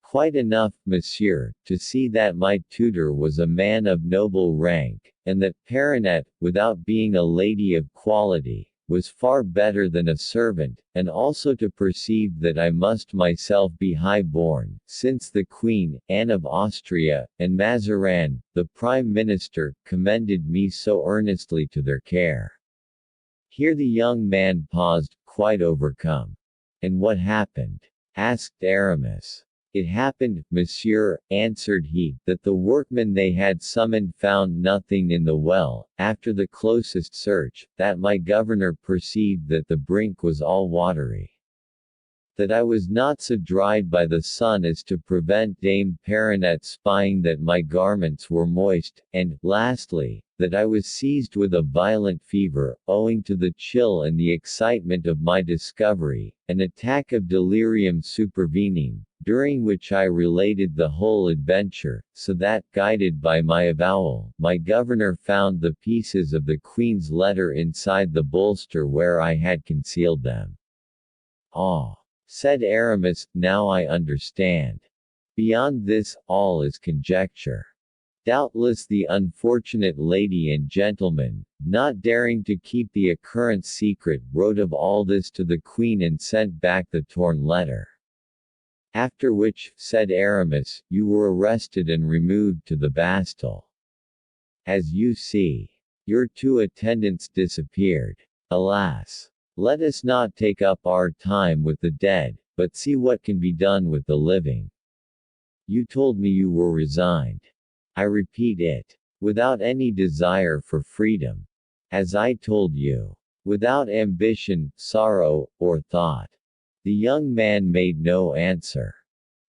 "Quite enough, monsieur, to see that my tutor was a man of noble rank, and that Perronnette, without being a lady of quality, was far better than a servant, and also to perceive that I must myself be high-born, since the Queen, Anne of Austria, and Mazarin, the Prime Minister, commended me so earnestly to their care." Here the young man paused, quite overcome. "And what happened?" asked Aramis. "It happened, monsieur," answered he, "that the workmen they had summoned found nothing in the well, after the closest search, that my governor perceived that the brink was all watery. That I was not so dried by the sun as to prevent Dame Perronnette spying that my garments were moist, and, lastly, that I was seized with a violent fever, owing to the chill and the excitement of my discovery, an attack of delirium supervening, during which I related the whole adventure, so that, guided by my avowal, my governor found the pieces of the Queen's letter inside the bolster where I had concealed them." "Ah," said Aramis, "now I understand. Beyond this, all is conjecture. Doubtless the unfortunate lady and gentleman, not daring to keep the occurrence secret, wrote of all this to the Queen and sent back the torn letter. After which," said Aramis, "you were arrested and removed to the Bastille. As you see, your 2 attendants disappeared. Alas! Let us not take up our time with the dead, but see what can be done with the living. You told me you were resigned. I repeat it. Without any desire for freedom. As I told you. Without ambition, sorrow, or thought." The young man made no answer.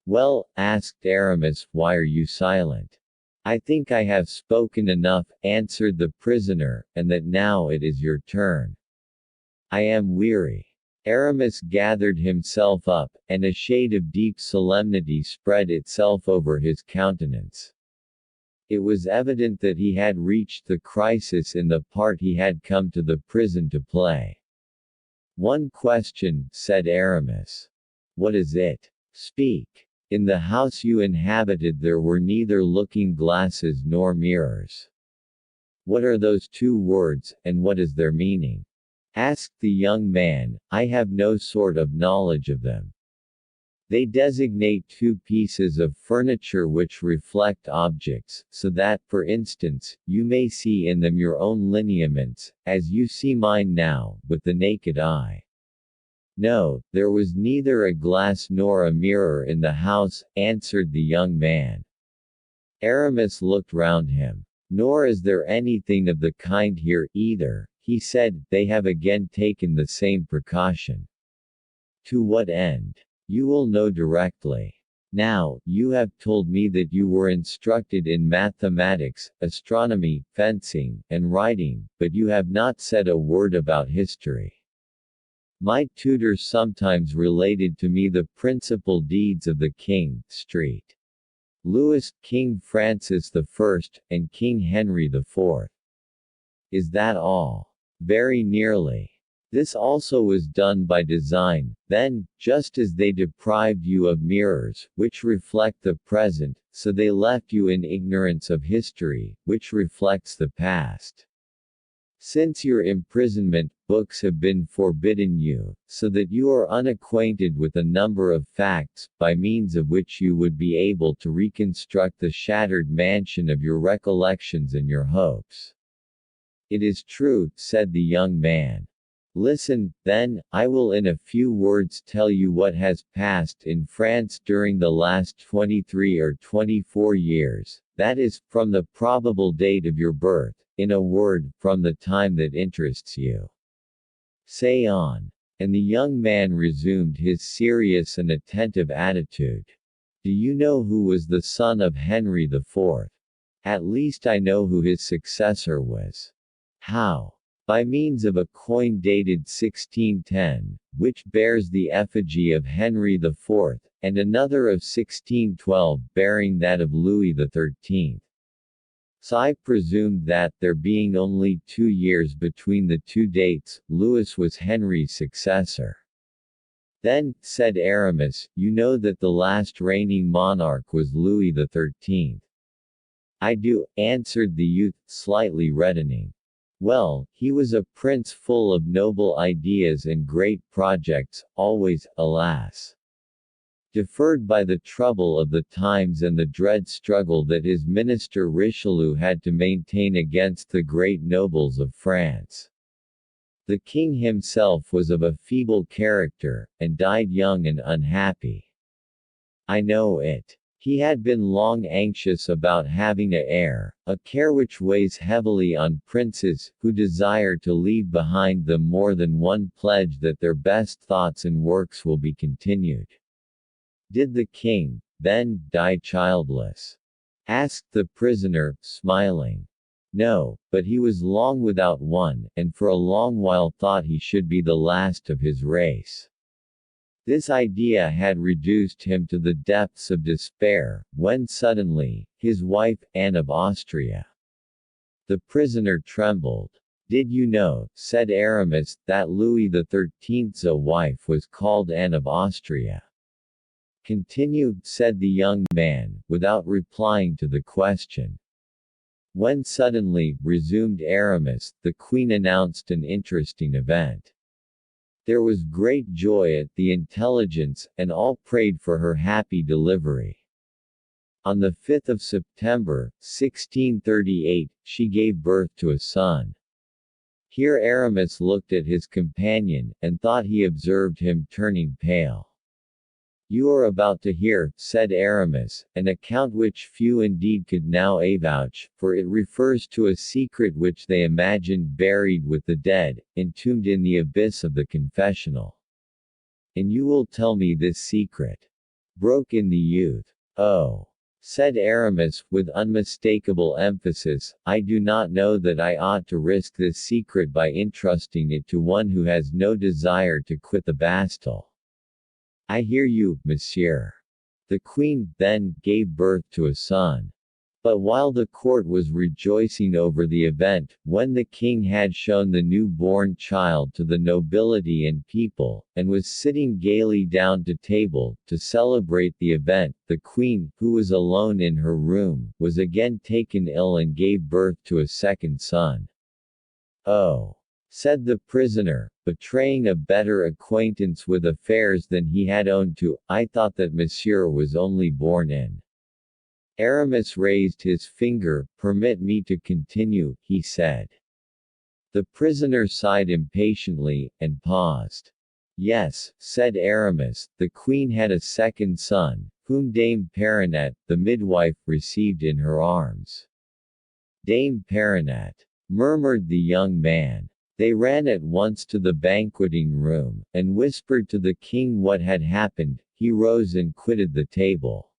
"Well," asked Aramis, "why are you silent?" "I think I have spoken enough," answered the prisoner, "and that now it is your turn. I am weary." Aramis gathered himself up, and a shade of deep solemnity spread itself over his countenance. It was evident that he had reached the crisis in the part he had come to the prison to play. "One question," said Aramis. "What is it? Speak." "In the house you inhabited there were neither looking-glasses nor mirrors." "What are those two words, and what is their meaning?" asked the young man. "I have no sort of knowledge of them." "They designate two pieces of furniture which reflect objects, so that, for instance, you may see in them your own lineaments, as you see mine now, with the naked eye." "No, there was neither a glass nor a mirror in the house," answered the young man. Aramis looked round him. "Nor is there anything of the kind here, either," he said. "They have again taken the same precaution." "To what end?" "You will know directly. Now, you have told me that you were instructed in mathematics, astronomy, fencing, and writing, but you have not said a word about history." "My tutor sometimes related to me the principal deeds of the King, Street. Louis, King Francis I, and King Henry IV. "Is that all?" "Very nearly. This also was done by design, then, just as they deprived you of mirrors, which reflect the present, so they left you in ignorance of history, which reflects the past. Since your imprisonment, books have been forbidden you, so that you are unacquainted with a number of facts, by means of which you would be able to reconstruct the shattered mansion of your recollections and your hopes." "It is true," said the young man. "Listen, then, I will in a few words tell you what has passed in France during the last 23 or 24 years, that is, from the probable date of your birth, in a word, from the time that interests you." "Say on." And the young man resumed his serious and attentive attitude. "Do you know who was the son of Henry IV? At least I know who his successor was." "How?" "By means of a coin dated 1610, which bears the effigy of Henry IV, and another of 1612 bearing that of Louis XIII. So I presumed that, there being only 2 years between the two dates, Louis was Henry's successor." "Then," said Aramis, "you know that the last reigning monarch was Louis XIII. "I do," answered the youth, slightly reddening. "Well, he was a prince full of noble ideas and great projects, always, alas, deferred by the trouble of the times and the dread struggle that his minister Richelieu had to maintain against the great nobles of France. The king himself was of a feeble character, and died young and unhappy." "I know it. He had been long anxious about having an heir, a care which weighs heavily on princes, who desire to leave behind them more than one pledge that their best thoughts and works will be continued." "Did the king, then, die childless?" asked the prisoner, smiling. "No, but he was long without one, and for a long while thought he should be the last of his race." This idea had reduced him to the depths of despair, when suddenly, his wife, Anne of Austria. The prisoner trembled. "Did you know," said Aramis, "that Louis XIII's wife was called Anne of Austria?" "Continue," said the young man, without replying to the question. "When suddenly," resumed Aramis, "the queen announced an interesting event. There was great joy at the intelligence, and all prayed for her happy delivery. On the 5th of September, 1638, she gave birth to a son." Here Aramis looked at his companion, and thought he observed him turning pale. "You are about to hear," said Aramis, "an account which few indeed could now avouch, for it refers to a secret which they imagined buried with the dead, entombed in the abyss of the confessional." "And you will tell me this secret?" broke in the youth. "Oh," said Aramis, with unmistakable emphasis, "I do not know that I ought to risk this secret by entrusting it to one who has no desire to quit the Bastille." "I hear you, monsieur. The queen, then, gave birth to a son." But while the court was rejoicing over the event, when the king had shown the new-born child to the nobility and people, and was sitting gaily down to table, to celebrate the event, the queen, who was alone in her room, was again taken ill and gave birth to a second son. "Oh," said the prisoner, betraying a better acquaintance with affairs than he had owned to, "I thought that monsieur was only born in." Aramis raised his finger. "Permit me to continue," he said. The prisoner sighed impatiently, and paused. "Yes," said Aramis, "the queen had a second son, whom Dame Perronnette, the midwife, received in her arms." "Dame Perronnette," murmured the young man. They ran at once to the banqueting room, and whispered to the king what had happened. He rose and quitted the table.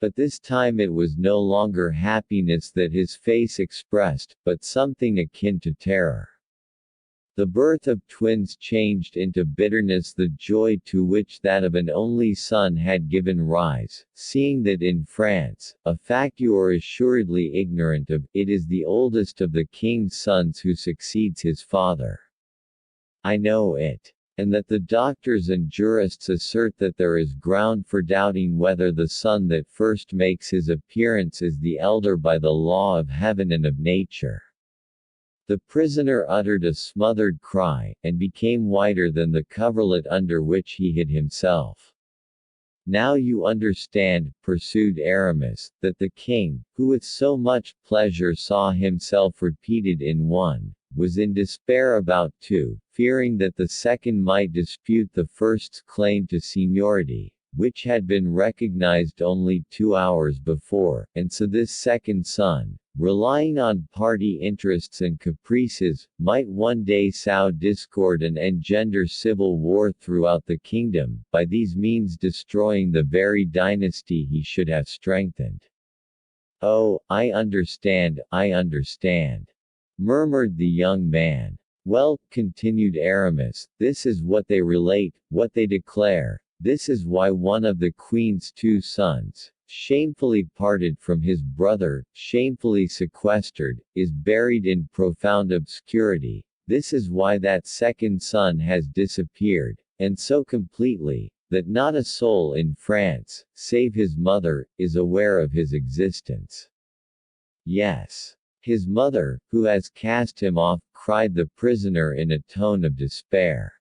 But this time it was no longer happiness that his face expressed, but something akin to terror. The birth of twins changed into bitterness the joy to which that of an only son had given rise, seeing that in France, a fact you are assuredly ignorant of, it is the oldest of the king's sons who succeeds his father. "I know it. And that the doctors and jurists assert that there is ground for doubting whether the son that first makes his appearance is the elder by the law of heaven and of nature." The prisoner uttered a smothered cry, and became whiter than the coverlet under which he hid himself. "Now you understand," pursued Aramis, "that the king, who with so much pleasure saw himself repeated in one, was in despair about two, fearing that the second might dispute the first's claim to seniority, which had been recognized only 2 hours before, and so this second son, relying on party interests and caprices, might one day sow discord and engender civil war throughout the kingdom, by these means destroying the very dynasty he should have strengthened." "Oh, I understand, murmured the young man. "Well," continued Aramis, "this is what they relate, what they declare. This is why one of the queen's 2 sons, shamefully parted from his brother, shamefully sequestered, is buried in profound obscurity. This is why that second son has disappeared, and so completely, that not a soul in France, save his mother, is aware of his existence." "Yes. His mother, who has cast him off," cried the prisoner in a tone of despair.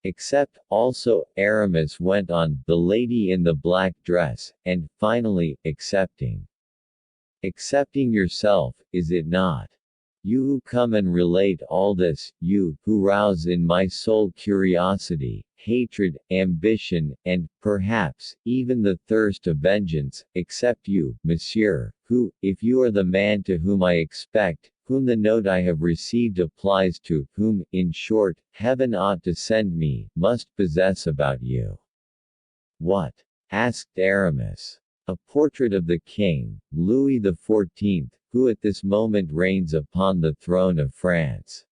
"Except, also," Aramis went on, "the lady in the black dress, and, finally, excepting yourself, is it not? You who come and relate all this, you, who rouse in my soul curiosity, hatred, ambition, and, perhaps, even the thirst of vengeance, except you, monsieur, who, if you are the man to whom I expect, whom the note I have received applies to, whom, in short, heaven ought to send me, must possess about you." "What?" asked Aramis. "A portrait of the king, Louis XIV, who at this moment reigns upon the throne of France."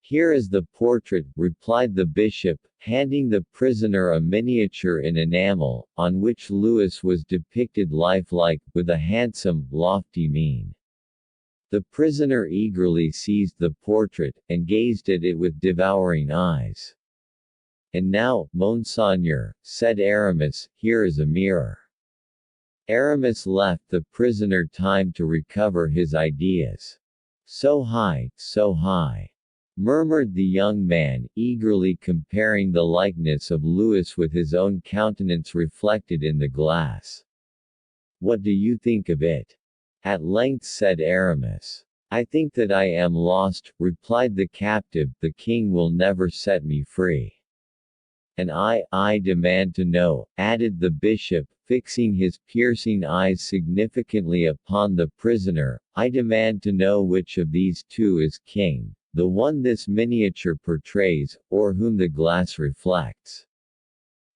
"Here is the portrait," replied the bishop, handing the prisoner a miniature in enamel, on which Louis was depicted lifelike, with a handsome, lofty mien. The prisoner eagerly seized the portrait, and gazed at it with devouring eyes. "And now, Monseigneur," said Aramis, "here is a mirror." Aramis left the prisoner time to recover his ideas. So high," murmured the young man, eagerly comparing the likeness of Louis with his own countenance reflected in the glass. "What do you think of it?" at length said Aramis. "I think that I am lost," replied the captive. "The king will never set me free." "And I demand to know," added the bishop, fixing his piercing eyes significantly upon the prisoner, "I demand to know which of these 2 is king, the one this miniature portrays, or whom the glass reflects."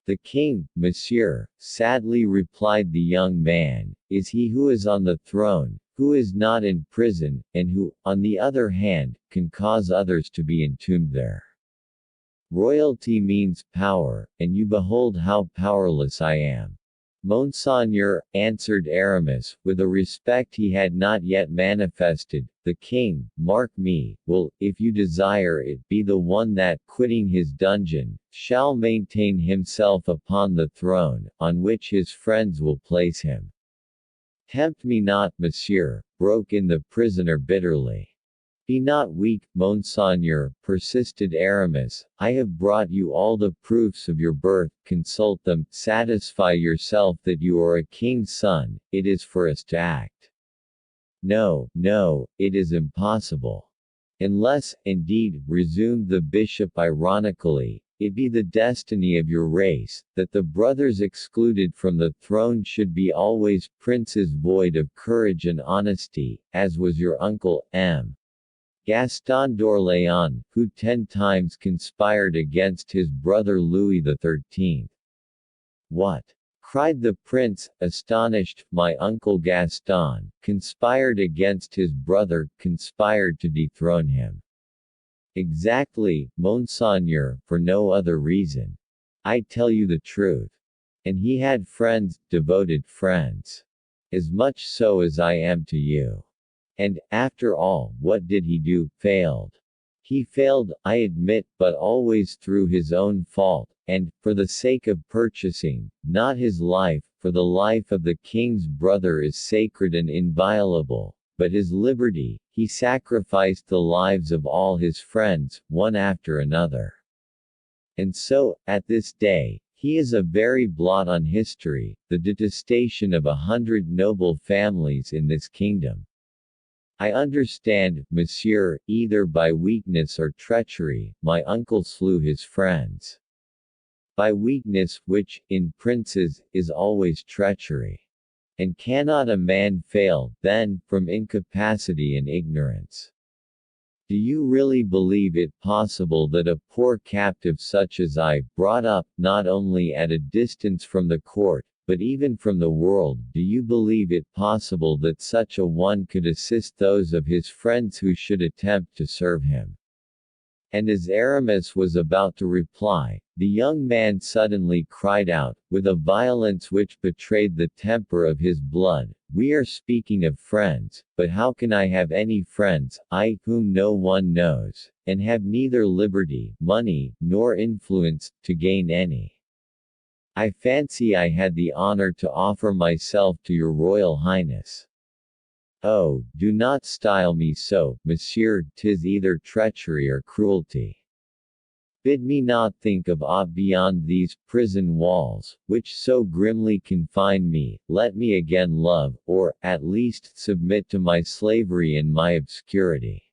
"The king, monsieur," sadly replied the young man, "is he who is on the throne, who is not in prison, and who, on the other hand, can cause others to be entombed there. Royalty means power, and you behold how powerless I am." Monseigneur, answered Aramis, with a respect he had not yet manifested, the king, mark me, will, if you desire it, be the one that, quitting his dungeon, shall maintain himself upon the throne, on which his friends will place him. Tempt me not, monsieur, broke in the prisoner bitterly. Be not weak, Monseigneur, persisted Aramis, I have brought you all the proofs of your birth, consult them, satisfy yourself that you are a king's son, it is for us to act. No, no, it is impossible. Unless, indeed, resumed the bishop ironically, it be the destiny of your race, that the brothers excluded from the throne should be always princes void of courage and honesty, as was your uncle, M. Gaston d'Orléans, who 10 times conspired against his brother Louis XIII. What? Cried the prince, astonished. My uncle Gaston, conspired against his brother, conspired to dethrone him. Exactly, Monseigneur, for no other reason. I tell you the truth. And he had friends, devoted friends. As much so as I am to you. And, after all, what did he do? Failed. He failed, I admit, but always through his own fault, and, for the sake of purchasing, not his life, for the life of the king's brother is sacred and inviolable, but his liberty, he sacrificed the lives of all his friends, one after another. And so, at this day, he is a very blot on history, the detestation of 100 noble families in this kingdom. I understand, monsieur, either by weakness or treachery, my uncle slew his friends. By weakness, which, in princes, is always treachery. And cannot a man fail, then, from incapacity and ignorance? Do you really believe it possible that a poor captive such as I, brought up, not only at a distance from the court, but even from the world, do you believe it possible that such a one could assist those of his friends who should attempt to serve him? And as Aramis was about to reply, the young man suddenly cried out, with a violence which betrayed the temper of his blood, we are speaking of friends, but how can I have any friends, I, whom no one knows, and have neither liberty, money, nor influence, to gain any? I fancy I had the honor to offer myself to your Royal Highness. Oh, do not style me so, monsieur, 'tis either treachery or cruelty. Bid me not think of aught beyond these prison walls, which so grimly confine me, let me again love, or, at least, submit to my slavery and my obscurity.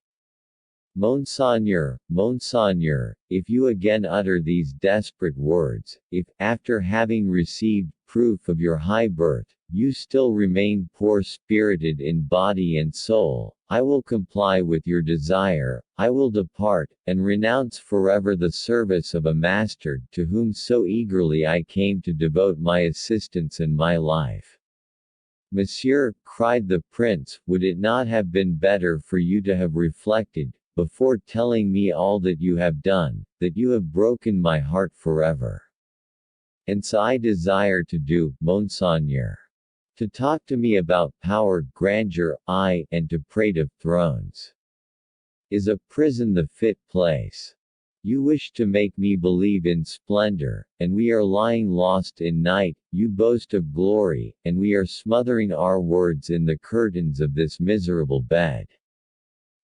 Monseigneur, Monseigneur, if you again utter these desperate words, if, after having received proof of your high birth, you still remain poor-spirited in body and soul, I will comply with your desire, I will depart, and renounce forever the service of a master to whom so eagerly I came to devote my assistance and my life. Monsieur, cried the prince, would it not have been better for you to have reflected, before telling me all that you have done, that you have broken my heart forever? And so I desire to do, Monseigneur. To talk to me about power, grandeur, and to prate of thrones. Is a prison the fit place? You wish to make me believe in splendor, and we are lying lost in night, you boast of glory, and we are smothering our words in the curtains of this miserable bed.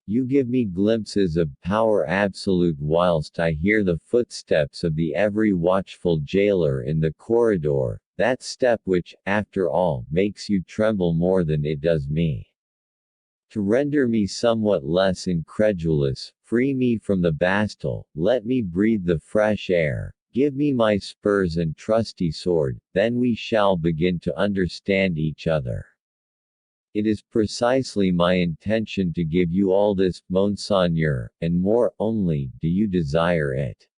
You give me glimpses of power absolute whilst I hear the footsteps of the ever watchful jailer in the corridor, that step which, after all, makes you tremble more than it does me. To render me somewhat less incredulous, free me from the Bastille, let me breathe the fresh air, give me my spurs and trusty sword, then we shall begin to understand each other. It is precisely my intention to give you all this, Monseigneur, and more, only, do you desire it?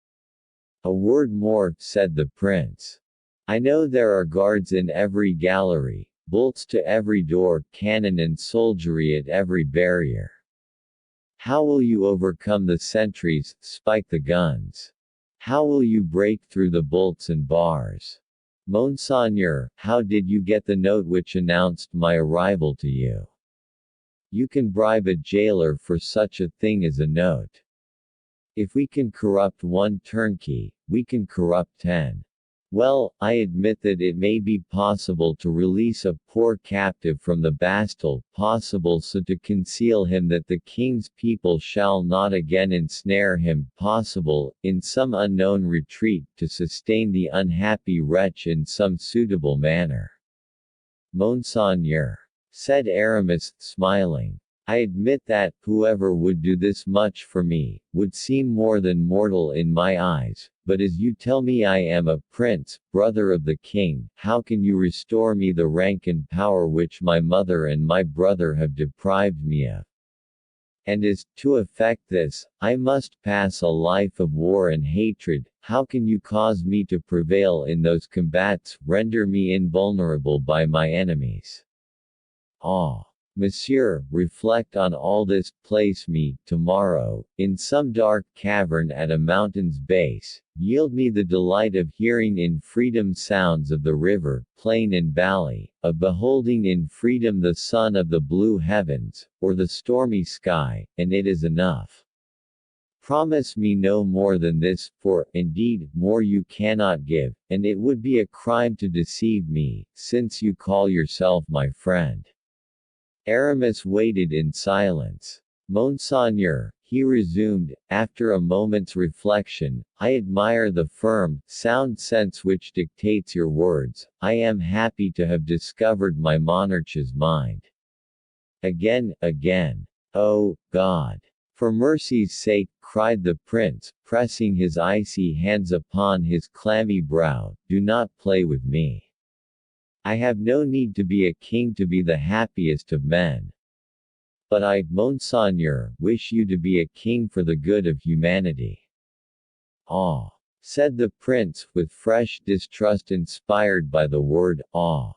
A word more, said the prince. I know there are guards in every gallery, bolts to every door, cannon and soldiery at every barrier. How will you overcome the sentries, spike the guns? How will you break through the bolts and bars? Monseigneur, how did you get the note which announced my arrival to you? You can bribe a jailer for such a thing as a note. If we can corrupt one turnkey, we can corrupt 10. Well, I admit that it may be possible to release a poor captive from the Bastille, possible so to conceal him that the king's people shall not again ensnare him, possible, in some unknown retreat, to sustain the unhappy wretch in some suitable manner. Monseigneur, said Aramis, smiling, I admit that, whoever would do this much for me, would seem more than mortal in my eyes, but as you tell me I am a prince, brother of the king, how can you restore me the rank and power which my mother and my brother have deprived me of? And as, to effect this, I must pass a life of war and hatred, how can you cause me to prevail in those combats, render me invulnerable by my enemies? Ah! Monsieur, reflect on all this, place me, tomorrow, in some dark cavern at a mountain's base, yield me the delight of hearing in freedom sounds of the river, plain and valley, of beholding in freedom the sun of the blue heavens, or the stormy sky, and it is enough. Promise me no more than this, for, indeed, more you cannot give, and it would be a crime to deceive me, since you call yourself my friend. Aramis waited in silence. Monseigneur, he resumed, after a moment's reflection, I admire the firm, sound sense which dictates your words. I am happy to have discovered my monarch's mind. Again, again. Oh, God! For mercy's sake, cried the prince, pressing his icy hands upon his clammy brow, do not play with me. I have no need to be a king to be the happiest of men. But I, Monseigneur, wish you to be a king for the good of humanity. Ah! Said the prince, with fresh distrust inspired by the word, ah.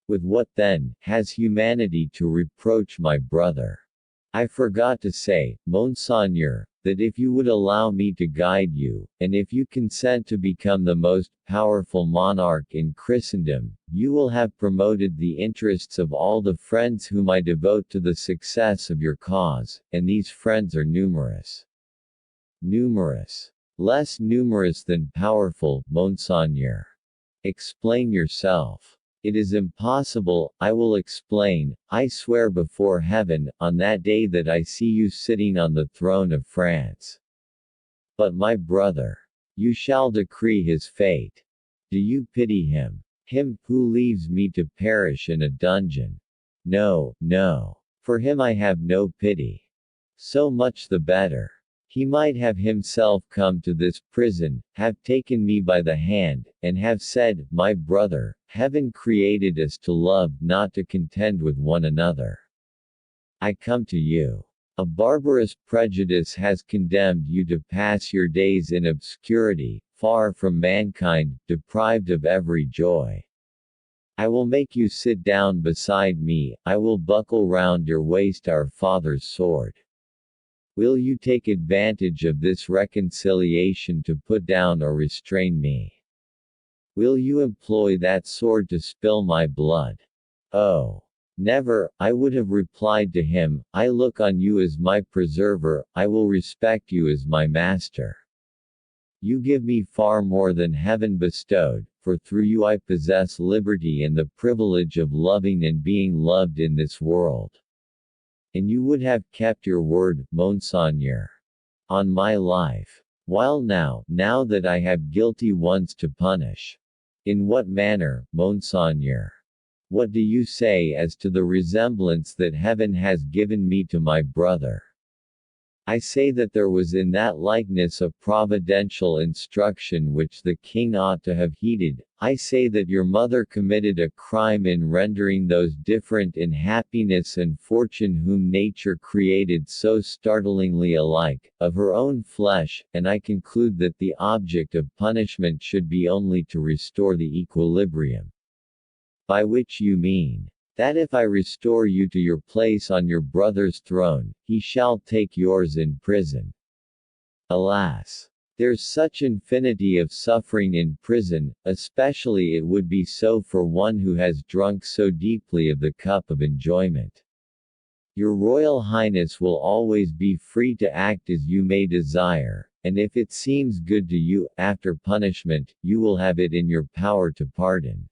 With what then, has humanity to reproach my brother? I forgot to say, Monseigneur, that if you would allow me to guide you, and if you consent to become the most powerful monarch in Christendom, you will have promoted the interests of all the friends whom I devote to the success of your cause, and these friends are numerous. Numerous. Less numerous than powerful, Monseigneur. Explain yourself. It is impossible, I will explain, I swear before heaven, on that day that I see you sitting on the throne of France. But my brother. You shall decree his fate. Do you pity him? Him, who leaves me to perish in a dungeon? No, no. For him I have no pity. So much the better. He might have himself come to this prison, have taken me by the hand, and have said, my brother, heaven created us to love, not to contend with one another. I come to you. A barbarous prejudice has condemned you to pass your days in obscurity, far from mankind, deprived of every joy. I will make you sit down beside me, I will buckle round your waist our father's sword. Will you take advantage of this reconciliation to put down or restrain me? Will you employ that sword to spill my blood? Oh! Never, I would have replied to him, I look on you as my preserver, I will respect you as my master. You give me far more than heaven bestowed, for through you I possess liberty and the privilege of loving and being loved in this world. And you would have kept your word, Monseigneur. On my life. While now that I have guilty ones to punish. In what manner, Monseigneur? What do you say as to the resemblance that heaven has given me to my brother? I say that there was in that likeness a providential instruction which the king ought to have heeded. I say that your mother committed a crime in rendering those different in happiness and fortune whom nature created so startlingly alike, of her own flesh, and I conclude that the object of punishment should be only to restore the equilibrium. By which you mean that if I restore you to your place on your brother's throne, he shall take yours in prison. Alas! There's such infinity of suffering in prison, especially it would be so for one who has drunk so deeply of the cup of enjoyment. Your Royal Highness will always be free to act as you may desire, and if it seems good to you, after punishment, you will have it in your power to pardon.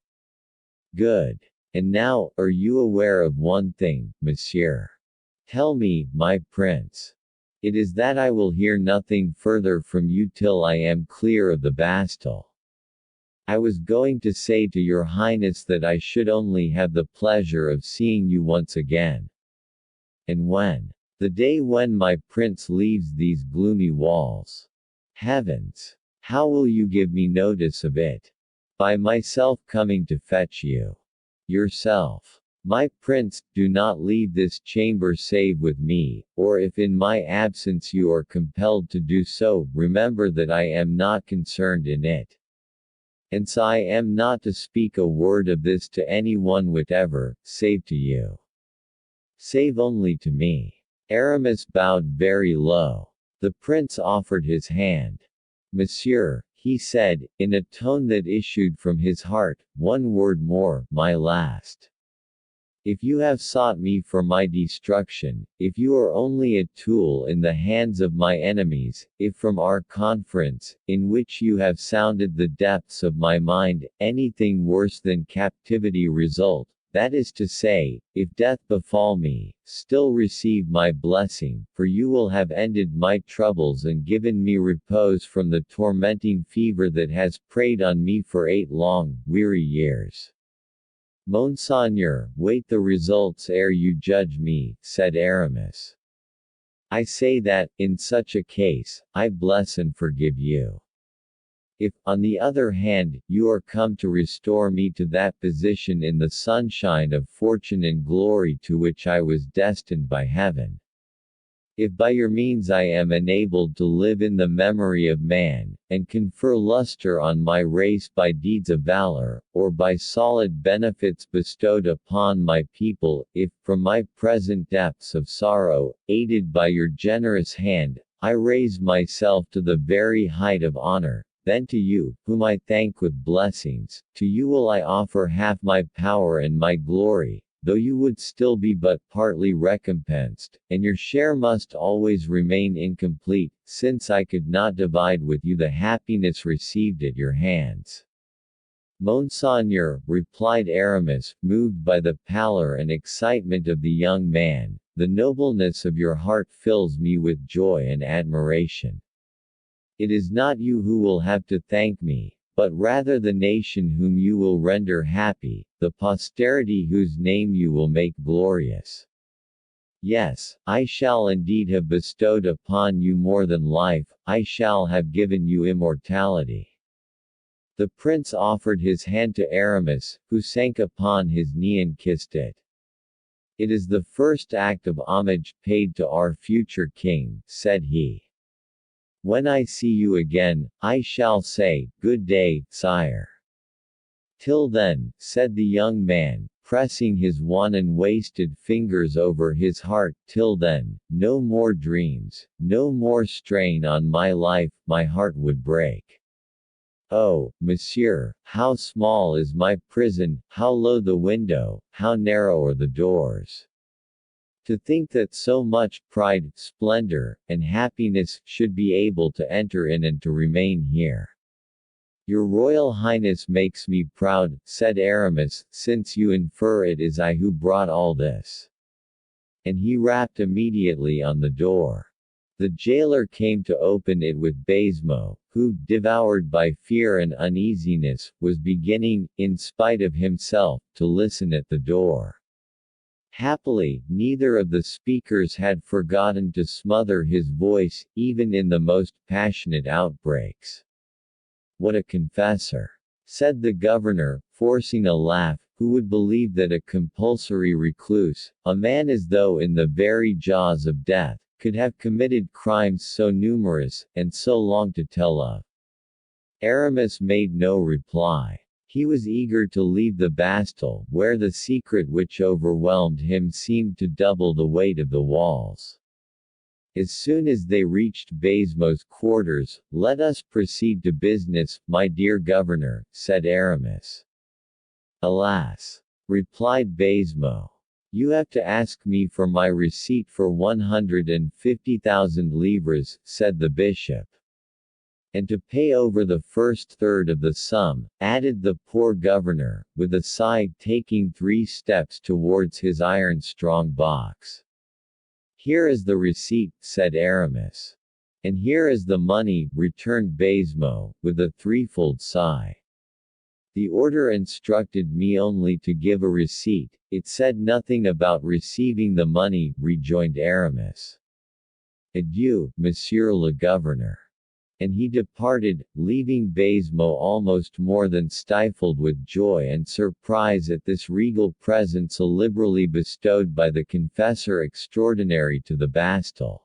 Good. And now, are you aware of one thing, monsieur? Tell me, my prince. It is that I will hear nothing further from you till I am clear of the Bastille. I was going to say to your Highness that I should only have the pleasure of seeing you once again. And when? The day when my prince leaves these gloomy walls. Heavens! How will you give me notice of it? By myself coming to fetch you. Yourself. My prince, do not leave this chamber save with me, or if in my absence you are compelled to do so, remember that I am not concerned in it. And so I am not to speak a word of this to any one whatever, save to you. Save only to me. Aramis bowed very low. The prince offered his hand. Monsieur, he said, in a tone that issued from his heart, one word more, my last. If you have sought me for my destruction, if you are only a tool in the hands of my enemies, if from our conference, in which you have sounded the depths of my mind, anything worse than captivity result, that is to say, if death befall me, still receive my blessing, for you will have ended my troubles and given me repose from the tormenting fever that has preyed on me for 8 long, weary years. Monseigneur, wait the results ere you judge me, said Aramis. I say that, in such a case, I bless and forgive you. If, on the other hand, you are come to restore me to that position in the sunshine of fortune and glory to which I was destined by heaven. If by your means I am enabled to live in the memory of man, and confer luster on my race by deeds of valor, or by solid benefits bestowed upon my people, if, from my present depths of sorrow, aided by your generous hand, I raise myself to the very height of honor, then to you, whom I thank with blessings, to you will I offer half my power and my glory, though you would still be but partly recompensed, and your share must always remain incomplete, since I could not divide with you the happiness received at your hands. Monseigneur, replied Aramis, moved by the pallor and excitement of the young man, the nobleness of your heart fills me with joy and admiration. It is not you who will have to thank me, but rather the nation whom you will render happy, the posterity whose name you will make glorious. Yes, I shall indeed have bestowed upon you more than life, I shall have given you immortality. The prince offered his hand to Aramis, who sank upon his knee and kissed it. It is the first act of homage paid to our future king, said he. When I see you again, I shall say, good day, sire. Till then, said the young man, pressing his wan and wasted fingers over his heart, till then, no more dreams, no more strain on my life, my heart would break. Oh, monsieur, how small is my prison, how low the window, how narrow are the doors. To think that so much pride, splendor, and happiness should be able to enter in and to remain here. Your Royal Highness makes me proud, said Aramis, since you infer it is I who brought all this. And he rapped immediately on the door. The jailer came to open it with Baisemeaux, who, devoured by fear and uneasiness, was beginning, in spite of himself, to listen at the door. Happily, neither of the speakers had forgotten to smother his voice, even in the most passionate outbreaks. What a confessor! Said the governor, forcing a laugh, who would believe that a compulsory recluse, a man as though in the very jaws of death, could have committed crimes so numerous, and so long to tell of. Aramis made no reply. He was eager to leave the Bastille, where the secret which overwhelmed him seemed to double the weight of the walls. As soon as they reached Baisemeaux's quarters, "Let us proceed to business, my dear governor," said Aramis. "Alas," replied Baisemeaux, "you have to ask me for my receipt for 150,000 livres," said the bishop. "And to pay over the first third of the sum," added the poor governor, with a sigh, taking 3 steps towards his iron-strong box. "Here is the receipt," said Aramis. "And here is the money," returned Baisemeaux, with a threefold sigh. "The order instructed me only to give a receipt, it said nothing about receiving the money," rejoined Aramis. "Adieu, monsieur le governor." And he departed, leaving Baisemeaux almost more than stifled with joy and surprise at this regal present so liberally bestowed by the confessor extraordinary to the Bastille.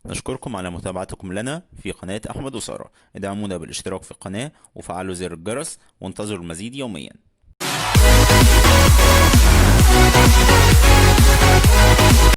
نشكركم على متابعتكم لنا في قناة أحمد أسارة. ادعمونا بالاشتراك في القناة وفعلوا زر الجرس وانتظروا المزيد يوميا.